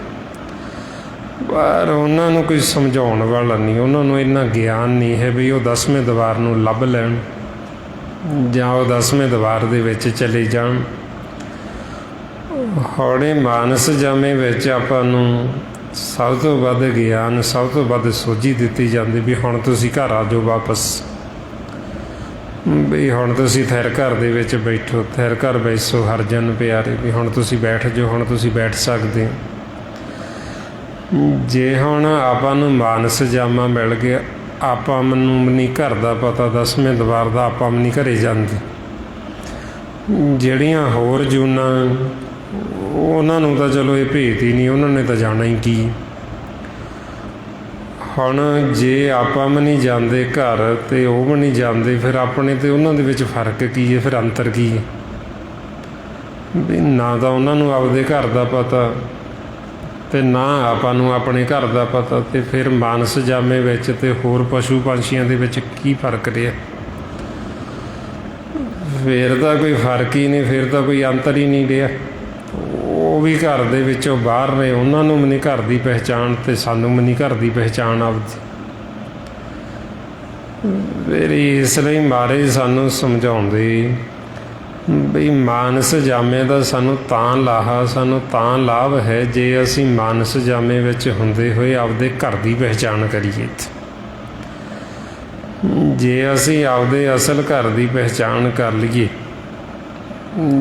ਪਰ ਉਹਨਾਂ ਨੂੰ ਕੋਈ ਸਮਝਾਉਣ ਵਾਲਾ ਨਹੀਂ, ਉਹਨਾਂ ਨੂੰ ਇੰਨਾ ਗਿਆਨ ਨਹੀਂ ਹੈ ਵੀ ਉਹ 10ਵੇਂ ਦਵਾਰ ਨੂੰ ਲੱਭ ਲੈਣ ਜਾਂ ਉਹ 10ਵੇਂ ਦਵਾਰ ਦੇ ਵਿੱਚ ਚਲੇ ਜਾਣ। ਹੌਲੇ ਮਾਨਸ ਜਾਮੇ ਵਿੱਚ ਆਪਾਂ ਨੂੰ ਸਭ ਤੋਂ ਵੱਧ ਗਿਆਨ, ਸਭ ਤੋਂ ਵੱਧ ਸੋਝੀ ਦਿੱਤੀ ਜਾਂਦੀ ਵੀ ਹੁਣ ਤੁਸੀਂ ਘਰ ਆ ਜਾਓ ਵਾਪਸ, ਵੀ ਹੁਣ ਤੁਸੀਂ ਥਿਰ ਘਰ ਦੇ ਵਿੱਚ ਬੈਠੋ, ਥਿਰ ਘਰ ਬੈਸੋ ਹਰਜਨ ਪਿਆਰੇ, ਵੀ ਹੁਣ ਤੁਸੀਂ ਬੈਠ ਜਾਓ, ਹੁਣ ਤੁਸੀਂ ਬੈਠ ਸਕਦੇ ਹੋ। ਜੇ ਹੁਣ ਆਪਾਂ ਨੂੰ ਮਾਨਸ ਜਾਮਾ ਮਿਲ ਗਿਆ, ਆਪਾਂ ਨੂੰ ਨਹੀਂ ਘਰ ਦਾ ਪਤਾ 10ਵੇਂ ਦਵਾਰ ਦਾ, ਆਪਾਂ ਨਹੀਂ ਘਰੇ ਜਾਂਦੇ। ਜਿਹੜੀਆਂ ਹੋਰ ਜੂਨਾਂ ਉਹਨਾਂ ਨੂੰ ਤਾਂ ਚਲੋ ਇਹ ਭੇਤ ਹੀ ਨਹੀਂ, ਉਹਨਾਂ ਨੇ ਤਾਂ ਜਾਣਾ ਹੀ ਕੀ। ਹੁਣ ਜੇ ਆਪਾਂ ਵੀ ਨਹੀਂ ਜਾਂਦੇ ਘਰ ਅਤੇ ਉਹ ਵੀ ਨਹੀਂ ਜਾਂਦੇ, ਫਿਰ ਆਪਣੇ ਅਤੇ ਉਹਨਾਂ ਦੇ ਵਿੱਚ ਫਰਕ ਕੀ ਹੈ, ਫਿਰ ਅੰਤਰ ਕੀ ਹੈ? ਵੀ ਨਾ ਤਾਂ ਉਹਨਾਂ ਨੂੰ ਆਪਦੇ ਘਰ ਦਾ ਪਤਾ ਅਤੇ ਨਾ ਆਪਾਂ ਨੂੰ ਆਪਣੇ ਘਰ ਦਾ ਪਤਾ, ਅਤੇ ਫਿਰ ਮਾਨਸ ਜਾਮੇ ਵਿੱਚ ਅਤੇ ਹੋਰ ਪਸ਼ੂ ਪੰਛੀਆਂ ਦੇ ਵਿੱਚ ਕੀ ਫਰਕ ਰਿਹਾ? ਫਿਰ ਤਾਂ ਕੋਈ ਫਰਕ ਹੀ ਨਹੀਂ, ਫਿਰ ਤਾਂ ਕੋਈ ਅੰਤਰ ਹੀ ਨਹੀਂ ਰਿਹਾ। ਉਹ ਵੀ ਘਰ ਦੇ ਵਿੱਚੋਂ ਬਾਹਰ ਰਹੇ, ਉਹਨਾਂ ਨੂੰ ਵੀ ਨਹੀਂ ਘਰ ਦੀ ਪਹਿਚਾਣ ਅਤੇ ਸਾਨੂੰ ਵੀ ਨਹੀਂ ਘਰ ਦੀ ਪਹਿਚਾਣ ਆਪਦੀ। ਫਿਰ ਇਸ ਲਈ ਮਹਾਰਾਜ ਸਾਨੂੰ ਸਮਝਾਉਂਦੇ ਬਈ ਮਾਨਸ ਜਾਮੇ ਦਾ ਸਾਨੂੰ ਤਾਂ ਲਾਹਾ, ਸਾਨੂੰ ਤਾਂ ਲਾਭ ਹੈ ਜੇ ਅਸੀਂ ਮਾਨਸ ਜਾਮੇ ਵਿੱਚ ਹੁੰਦੇ ਹੋਏ ਆਪਦੇ ਘਰ ਦੀ ਪਹਿਚਾਣ ਕਰੀਏ। ਜੇ ਅਸੀਂ ਆਪਦੇ ਅਸਲ ਘਰ ਦੀ ਪਹਿਚਾਣ ਕਰ ਲਈਏ,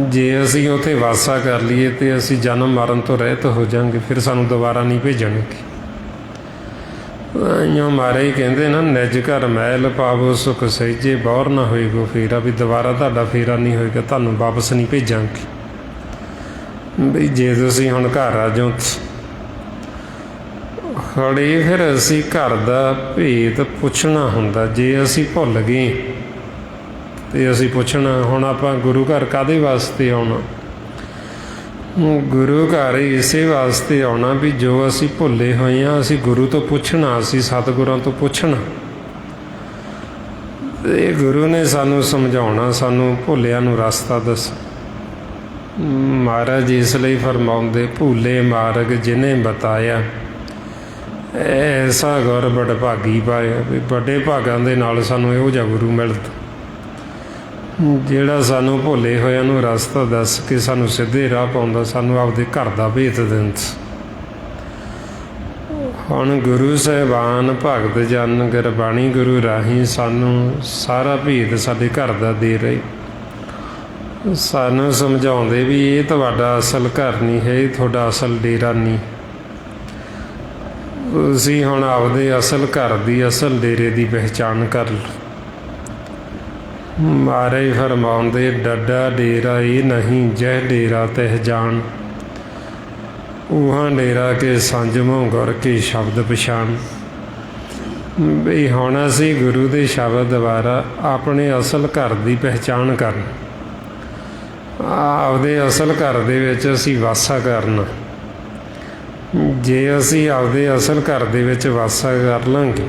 ਜੇ ਅਸੀਂ ਉੱਥੇ ਵਾਸਾ ਕਰ ਲਈਏ ਅਤੇ ਅਸੀਂ ਜਨਮ ਮਰਨ ਤੋਂ ਰਹਿਤ ਹੋ ਜਾਵਾਂਗੇ, ਫਿਰ ਸਾਨੂੰ ਦੁਬਾਰਾ ਨਹੀਂ ਭੇਜਣਗੇ। ਇਉਂ ਮਹਾਰਾਜ ਕਹਿੰਦੇ ਨਾ, ਨਿਜ ਘਰ ਮਹਿਲ ਪਾਵੋ ਸੁਖ ਸਹਿਜੇ ਬੌਰ ਨਾ ਹੋਏਗੋ ਫੇਰਾ, ਵੀ ਦੁਬਾਰਾ ਤੁਹਾਡਾ ਫੇਰਾ ਨਹੀਂ ਹੋਏਗਾ, ਤੁਹਾਨੂੰ ਵਾਪਸ ਨਹੀਂ ਭੇਜਾਂਗੇ। ਬਈ ਜੇ ਤੁਸੀਂ ਹੁਣ ਘਰ ਆ ਜਾਓ, ਖੜੇ ਫਿਰ ਅਸੀਂ ਘਰ ਦਾ ਭੇਤ ਪੁੱਛਣਾ ਹੁੰਦਾ। ਜੇ ਅਸੀਂ ਭੁੱਲ ਗਏ ਅਤੇ ਅਸੀਂ ਪੁੱਛਣਾ, ਹੁਣ ਆਪਾਂ ਗੁਰੂ ਘਰ ਕਾਹਦੇ ਵਾਸਤੇ ਆਉਣਾ? ਗੁਰੂ ਘਰ ਇਸੇ ਵਾਸਤੇ ਆਉਣਾ ਵੀ ਜੋ ਅਸੀਂ ਭੁੱਲੇ ਹੋਏ ਹਾਂ ਅਸੀਂ ਗੁਰੂ ਤੋਂ ਪੁੱਛਣਾ, ਅਸੀਂ ਸਤਿਗੁਰਾਂ ਤੋਂ ਪੁੱਛਣਾ। ਤੇ ਗੁਰੂ ਨੇ ਸਾਨੂੰ ਸਮਝਾਉਣਾ, ਸਾਨੂੰ ਭੁੱਲਿਆਂ ਨੂੰ ਰਸਤਾ ਦੱਸ। ਮਹਾਰਾਜ ਇਸ ਲਈ ਫਰਮਾਉਂਦੇ, ਭੁੱਲੇ ਮਾਰਗ ਜਿਹਨੇ ਬਤਾਇਆ, ਐਸਾ ਗੁਰ ਵਡਭਾਗੀ ਪਾਇਆ। ਵੀ ਵੱਡੇ ਭਾਗਾਂ ਦੇ ਨਾਲ ਸਾਨੂੰ ਇਹੋ ਜਿਹਾ ਗੁਰੂ ਮਿਲਦਾ, ਜਿਹੜਾ ਸਾਨੂੰ ਭੁੱਲੇ ਹੋਇਆਂ ਨੂੰ ਰਸਤਾ ਦੱਸ ਕੇ ਸਾਨੂੰ ਸਿੱਧੇ ਰਾਹ ਪਾਉਂਦਾ, ਸਾਨੂੰ ਆਪਦੇ ਘਰ ਦਾ ਭੇਤ ਦਿੰਦਾ। ਹੁਣ ਗੁਰੂ ਸਾਹਿਬਾਨ ਭਗਤ ਜਨ ਗੁਰਬਾਣੀ ਗੁਰੂ ਰਾਹੀਂ ਸਾਨੂੰ ਸਾਰਾ ਭੇਤ ਸਾਡੇ ਘਰ ਦਾ ਦੇ ਰਹੇ, ਸਾਨੂੰ ਸਮਝਾਉਂਦੇ ਵੀ ਇਹ ਤੁਹਾਡਾ ਅਸਲ ਘਰ ਨਹੀਂ ਹੈ, ਇਹ ਤੁਹਾਡਾ ਅਸਲ ਡੇਰਾ ਨਹੀਂ। ਤੁਸੀਂ ਹੁਣ ਆਪਦੇ ਅਸਲ ਘਰ ਦੀ, ਅਸਲ ਡੇਰੇ ਦੀ ਪਹਿਚਾਣ ਕਰ ਲਓ। ਮਹਾਰਾਜ ਫਰਮਾਉਂਦੇ, ਡੱਡਾ ਡੇਰਾ ਇਹ ਨਹੀਂ ਜਹ ਡੇਰਾ ਤਹਿ ਜਾਣ, ਉਹਾਂ ਡੇਰਾ ਕੇ ਸੰਜਮੋਂ ਗੁਰ ਕੇ ਸ਼ਬਦ ਪਛਾਣ। ਵੀ ਹੁਣ ਅਸੀਂ ਗੁਰੂ ਦੇ ਸ਼ਬਦ ਦੁਆਰਾ ਆਪਣੇ ਅਸਲ ਘਰ ਦੀ ਪਹਿਚਾਣ ਕਰਨ, ਆਪਦੇ ਅਸਲ ਘਰ ਦੇ ਵਿੱਚ ਅਸੀਂ ਵਾਸਾ ਕਰਨਾ। ਜੇ ਅਸੀਂ ਆਪਦੇ ਅਸਲ ਘਰ ਦੇ ਵਿੱਚ ਵਾਸਾ ਕਰ ਲਾਂਗੇ,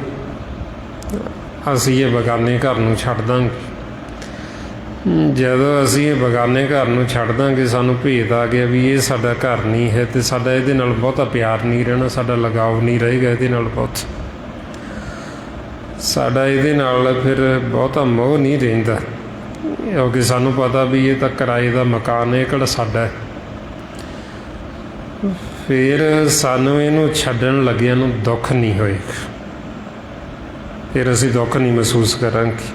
ਅਸੀਂ ਇਹ ਬਗਾਨੇ ਘਰ ਨੂੰ ਛੱਡ ਦਾਂਗੇ। ਜਦੋਂ ਅਸੀਂ ਇਹ ਬਗਾਨੇ ਘਰ ਨੂੰ ਛੱਡ ਦਾਂਗੇ, ਸਾਨੂੰ ਭੇਤ ਆ ਗਿਆ ਵੀ ਇਹ ਸਾਡਾ ਘਰ ਨਹੀਂ ਹੈ, ਅਤੇ ਸਾਡਾ ਇਹਦੇ ਨਾਲ ਬਹੁਤਾ ਪਿਆਰ ਨਹੀਂ ਰਹਿਣਾ, ਸਾਡਾ ਲਗਾਵ ਨਹੀਂ ਰਹੇਗਾ ਇਹਦੇ ਨਾਲ ਬਹੁਤ, ਸਾਡਾ ਇਹਦੇ ਨਾਲ ਫਿਰ ਬਹੁਤਾ ਮੋਹ ਨਹੀਂ ਰਹਿੰਦਾ, ਕਿਉਂਕਿ ਸਾਨੂੰ ਪਤਾ ਵੀ ਇਹ ਤਾਂ ਕਿਰਾਏ ਦਾ ਮਕਾਨ ਹੈ, ਇਹ ਕਿਹੜਾ ਸਾਡਾ ਹੈ। ਫਿਰ ਸਾਨੂੰ ਇਹਨੂੰ ਛੱਡਣ ਲੱਗਿਆਂ ਨੂੰ ਦੁੱਖ ਨਹੀਂ ਹੋਏਗਾ, ਫਿਰ ਅਸੀਂ ਦੁੱਖ ਨਹੀਂ ਮਹਿਸੂਸ ਕਰਾਂਗੇ।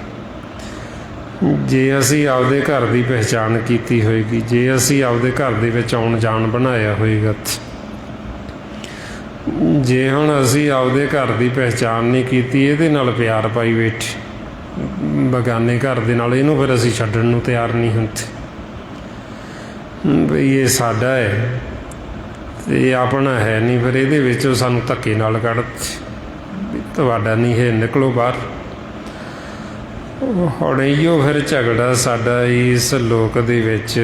ਜੇ ਅਸੀਂ ਆਪਦੇ ਘਰ ਦੀ ਪਹਿਚਾਣ ਕੀਤੀ ਹੋਏਗੀ, ਜੇ ਅਸੀਂ ਆਪਦੇ ਘਰ ਦੇ ਵਿੱਚ ਆਉਣ ਜਾਣ ਬਣਾਇਆ ਹੋਏਗਾ, ਜੇ ਹੁਣ ਅਸੀਂ ਆਪਦੇ ਘਰ ਦੀ ਪਹਿਚਾਣ ਨਹੀਂ ਕੀਤੀ, ਇਹਦੇ ਨਾਲ ਪਿਆਰ ਪਾਈ ਬੈਠੇ ਬਗਾਨੇ ਘਰ ਦੇ ਨਾਲ, ਇਹਨੂੰ ਫਿਰ ਅਸੀਂ ਛੱਡਣ ਨੂੰ ਤਿਆਰ ਨਹੀਂ ਹੁੰਦੇ। ਬਈ ਇਹ ਸਾਡਾ ਹੈ ਤੇ ਇਹ ਆਪਣਾ ਹੈ ਨਹੀਂ, ਫਿਰ ਇਹਦੇ ਵਿੱਚੋਂ ਸਾਨੂੰ ਧੱਕੇ ਨਾਲ ਕੱਢ, ਤੁਹਾਡਾ ਨਹੀਂ ਹੈ, ਨਿਕਲੋ ਬਾਹਰ। ਹੁਣ ਇਹੋ ਫਿਰ ਝਗੜਾ ਸਾਡਾ ਇਸ ਲੋਕ ਦੇ ਵਿੱਚ,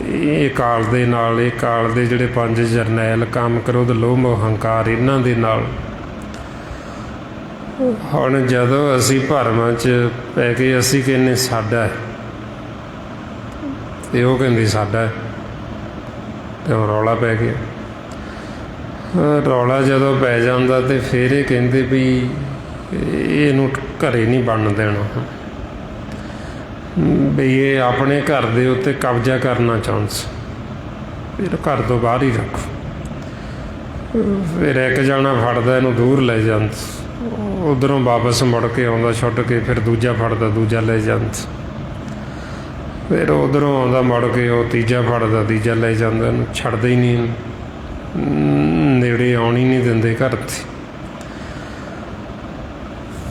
ਇਹ ਕਾਲ ਦੇ ਨਾਲ, ਇਹ ਕਾਲ ਦੇ ਜਿਹੜੇ 5 ਜਰਨੈਲ, ਕਾਮ, ਕ੍ਰੋਧ, ਲੋਭ, ਮੋਹ, ਹੰਕਾਰ, ਇਹਨਾਂ ਦੇ ਨਾਲ। ਹੁਣ ਜਦੋਂ ਅਸੀਂ ਭਰਮਾਂ 'ਚ ਪੈ ਕੇ ਅਸੀਂ ਕਹਿੰਦੇ ਸਾਡਾ ਹੈ, ਅਤੇ ਉਹ ਕਹਿੰਦੇ ਸਾਡਾ ਹੈ, ਅਤੇ ਰੌਲਾ ਪੈ ਗਿਆ। ਰੌਲਾ ਜਦੋਂ ਪੈ ਜਾਂਦਾ ਅਤੇ ਫਿਰ ਇਹ ਕਹਿੰਦੇ ਵੀ ਇਹਨੂੰ ਘਰੇ ਨਹੀਂ ਬਣਨ ਦੇਣਾ, ਵੀ ਇਹ ਆਪਣੇ ਘਰ ਦੇ ਉੱਤੇ ਕਬਜ਼ਾ ਕਰਨਾ ਚਾਹੁੰਦਾ, ਫਿਰ ਘਰ ਤੋਂ ਬਾਹਰ ਹੀ ਰੱਖੋ। ਫਿਰ ਇੱਕ ਜਾਣਾ ਫੜਦਾ ਇਹਨੂੰ ਦੂਰ ਲੈ ਜਾਂਦਾ, ਉੱਧਰੋਂ ਵਾਪਸ ਮੁੜ ਕੇ ਆਉਂਦਾ ਛੁੱਟ ਕੇ, ਫਿਰ ਦੂਜਾ ਫੜਦਾ, ਦੂਜਾ ਲੈ ਜਾਂਦਾ, ਫਿਰ ਉੱਧਰੋਂ ਆਉਂਦਾ ਮੁੜ ਕੇ, ਉਹ ਤੀਜਾ ਫੜਦਾ, ਤੀਜਾ ਲੈ ਜਾਂਦਾ, ਇਹਨੂੰ ਛੱਡਦੇ ਹੀ ਨਹੀਂ, ਨੇੜੇ ਆਉਣ ਹੀ ਨਹੀਂ ਦਿੰਦੇ ਘਰ 'ਤੇ।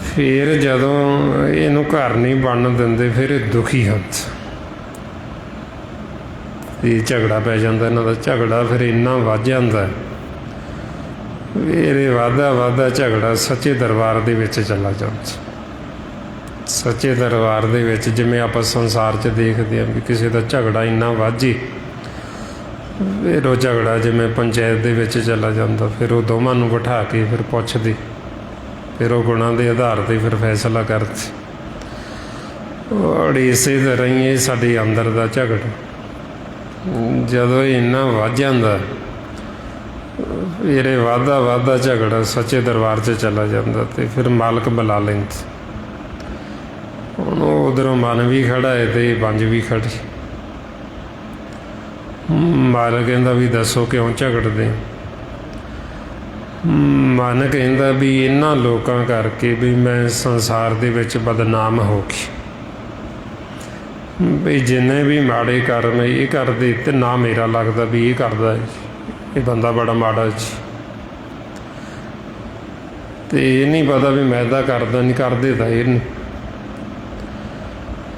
ਫਿਰ ਜਦੋਂ ਇਹਨੂੰ ਘਰ ਨਹੀਂ ਬਣਨ ਦਿੰਦੇ, ਫਿਰ ਇਹ ਦੁਖੀ ਹੁੰਦਾ, ਇਹ ਝਗੜਾ ਪੈ ਜਾਂਦਾ ਇਹਨਾਂ ਦਾ। ਝਗੜਾ ਫਿਰ ਇੰਨਾ ਵੱਧ ਜਾਂਦਾ, ਇਹ ਵੱਧਦਾ ਝਗੜਾ ਸੱਚੇ ਦਰਬਾਰ ਦੇ ਵਿੱਚ ਚਲਾ ਜਾਂਦਾ। ਸੱਚੇ ਦਰਬਾਰ ਦੇ ਵਿੱਚ ਜਿਵੇਂ ਆਪਾਂ ਸੰਸਾਰ 'ਚ ਦੇਖਦੇ ਹਾਂ ਵੀ ਕਿਸੇ ਦਾ ਝਗੜਾ ਇੰਨਾ ਵੱਧ ਜੇ, ਫਿਰ ਉਹ ਝਗੜਾ ਜਿਵੇਂ ਪੰਚਾਇਤ ਦੇ ਵਿੱਚ ਚਲਾ ਜਾਂਦਾ, ਫਿਰ ਉਹ ਦੋਵਾਂ ਨੂੰ ਬਿਠਾ ਕੇ ਫਿਰ ਪੁੱਛਦੇ, ਫਿਰ ਉਹ ਗੁਣਾਂ ਦੇ ਆਧਾਰ 'ਤੇ ਫਿਰ ਫੈਸਲਾ ਕਰਦੇ। ਔਰ ਇਸੇ ਤਰ੍ਹਾਂ ਹੀ ਇਹ ਸਾਡੇ ਅੰਦਰ ਦਾ ਝਗੜਾ ਜਦੋਂ ਇੰਨਾ ਵੱਧ ਜਾਂਦਾ, ਫਿਰ ਵੱਧਦਾ ਝਗੜਾ ਸੱਚੇ ਦਰਬਾਰ 'ਚ ਚਲਾ ਜਾਂਦਾ, ਅਤੇ ਫਿਰ ਮਾਲਕ ਬੁਲਾ ਲੈਂਦੇ। ਹੁਣ ਉੱਧਰੋਂ ਮਨ ਵੀ ਖੜ੍ਹਾ ਹੈ ਅਤੇ ਪੰਜ ਵੀ ਖੜ੍ਹੀ। ਮਾਲਕ ਕਹਿੰਦਾ ਵੀ ਦੱਸੋ ਕਿਉਂ ਝਗੜਦੇ? ਮਨ ਕਹਿੰਦਾ ਵੀ ਇਹਨਾਂ ਲੋਕਾਂ ਕਰਕੇ ਵੀ ਮੈਂ ਸੰਸਾਰ ਦੇ ਵਿੱਚ ਬਦਨਾਮ ਹੋ ਗਿਆ, ਵੀ ਜਿੰਨੇ ਵੀ ਮਾੜੇ ਕਰਮ ਇਹ ਕਰਦੇ, ਅਤੇ ਨਾ ਮੇਰਾ ਲੱਗਦਾ ਵੀ ਇਹ ਕਰਦਾ ਹੈ, ਇਹ ਬੰਦਾ ਬੜਾ ਮਾੜਾ ਜੀ, ਅਤੇ ਇਹ ਨਹੀਂ ਪਤਾ ਵੀ ਮੈਂ ਤਾਂ ਕਰਦਾ ਨਹੀਂ, ਕਰਦੇ ਤਾਂ ਇਹਨੂੰ,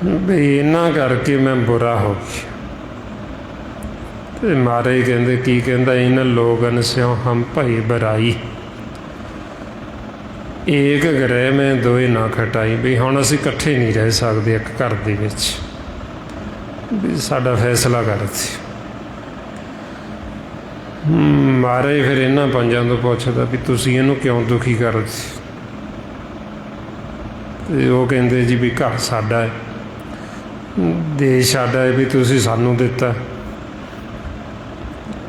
ਵੀ ਇਹਨਾਂ ਕਰਕੇ ਮੈਂ ਬੁਰਾ ਹੋ ਗਿਆ। ਅਤੇ ਮਹਾਰਾਜ ਕਹਿੰਦੇ, ਕੀ ਕਹਿੰਦਾ? ਇਹਨਾਂ ਲੋਗਨ ਸਿਉ ਹਮ ਭਈ ਬਰਾਈ, ਏਕ ਗ੍ਰਹਿ ਮੈਂ ਦੋਏ ਨਾ ਖਟਾਈ। ਵੀ ਹੁਣ ਅਸੀਂ ਇਕੱਠੇ ਨਹੀਂ ਰਹਿ ਸਕਦੇ ਇੱਕ ਘਰ ਦੇ ਵਿੱਚ, ਵੀ ਸਾਡਾ ਫੈਸਲਾ ਕਰ ਦਿੱਤੀ। ਮਹਾਰਾਜ ਫਿਰ ਇਹਨਾਂ ਪੰਜਾਂ ਤੋਂ ਪੁੱਛਦਾ ਵੀ ਤੁਸੀਂ ਇਹਨੂੰ ਕਿਉਂ ਦੁਖੀ ਕਰਦੇ? ਤੇ ਉਹ ਕਹਿੰਦੇ ਜੀ ਵੀ ਘਰ ਸਾਡਾ ਹੈ, ਦੇਸ਼ ਸਾਡਾ ਹੈ, ਵੀ ਤੁਸੀਂ ਸਾਨੂੰ ਦਿੱਤਾ।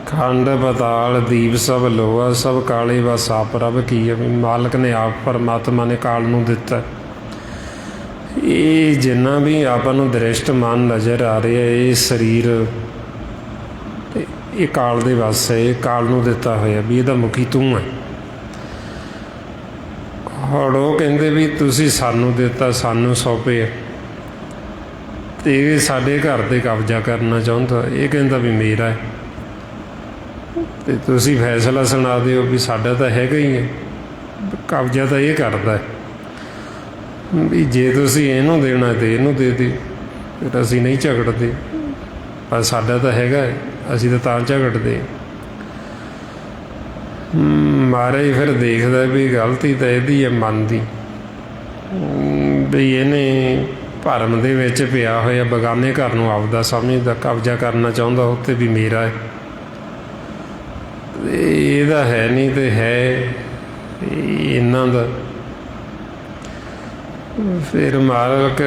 ਖੰਡ ਪਤਾਲ ਦੀਪ ਸਭ ਲੋਹਾ, ਸਭ ਕਾਲੇ ਬਸ ਆਪ ਰੱਬ ਕੀ ਹੈ, ਵੀ ਮਾਲਕ ਨੇ ਆਪ ਪਰਮਾਤਮਾ ਨੇ ਕਾਲ ਨੂੰ ਦਿੱਤਾ। ਇਹ ਜਿੰਨਾ ਵੀ ਆਪਾਂ ਨੂੰ ਦ੍ਰਿਸ਼ਟਮਾਨ ਨਜ਼ਰ ਆ ਰਿਹਾ, ਇਹ ਸਰੀਰ ਇਹ ਕਾਲ ਦੇ ਵੱਸ ਹੈ, ਇਹ ਕਾਲ ਨੂੰ ਦਿੱਤਾ ਹੋਇਆ, ਵੀ ਇਹਦਾ ਮੁਖੀ ਤੂੰ ਹੈ। ਹੁਣ ਉਹ ਕਹਿੰਦੇ ਵੀ ਤੁਸੀਂ ਸਾਨੂੰ ਦਿੱਤਾ, ਸਾਨੂੰ ਸੌਂਪੇ, ਤੇ ਇਹ ਸਾਡੇ ਘਰ 'ਤੇ ਕਬਜ਼ਾ ਕਰਨਾ ਚਾਹੁੰਦਾ। ਇਹ ਕਹਿੰਦਾ ਵੀ ਮੇਰਾ ਹੈ, ਤੇ ਤੁਸੀਂ ਫੈਸਲਾ ਸੁਣਾ ਦਿਓ ਵੀ ਸਾਡਾ ਤਾਂ ਹੈਗਾ ਹੀ ਹੈ, ਕਬਜ਼ਾ ਤਾਂ ਇਹ ਕਰਦਾ ਹੈ, ਵੀ ਜੇ ਤੁਸੀਂ ਇਹਨੂੰ ਦੇਣਾ ਤੇ ਇਹਨੂੰ ਦੇ ਦਿਓ, ਫਿਰ ਅਸੀਂ ਨਹੀਂ ਝਗੜਦੇ, ਪਰ ਸਾਡਾ ਤਾਂ ਹੈਗਾ ਹੈ, ਅਸੀਂ ਤਾਂ ਝਗੜਦੇ। ਮਹਾਰਾਜ ਫਿਰ ਦੇਖਦਾ ਵੀ ਗਲਤੀ ਤਾਂ ਇਹਦੀ ਹੈ, ਮਨ ਦੀ, ਵੀ ਇਹਨੇ ਭਰਮ ਦੇ ਵਿੱਚ ਪਿਆ ਹੋਇਆ, ਬੇਗਾਨੇ ਘਰ ਨੂੰ ਆਪਦਾ ਸਮਝਦਾ, ਕਬਜ਼ਾ ਕਰਨਾ ਚਾਹੁੰਦਾ ਉੱਥੇ ਵੀ ਮੇਰਾ ਹੈ, ਇਹਦਾ ਹੈ ਨਹੀਂ ਤੇ ਹੈ ਇਹਨਾਂ ਦਾ। ਫਿਰ ਮਾਲਕ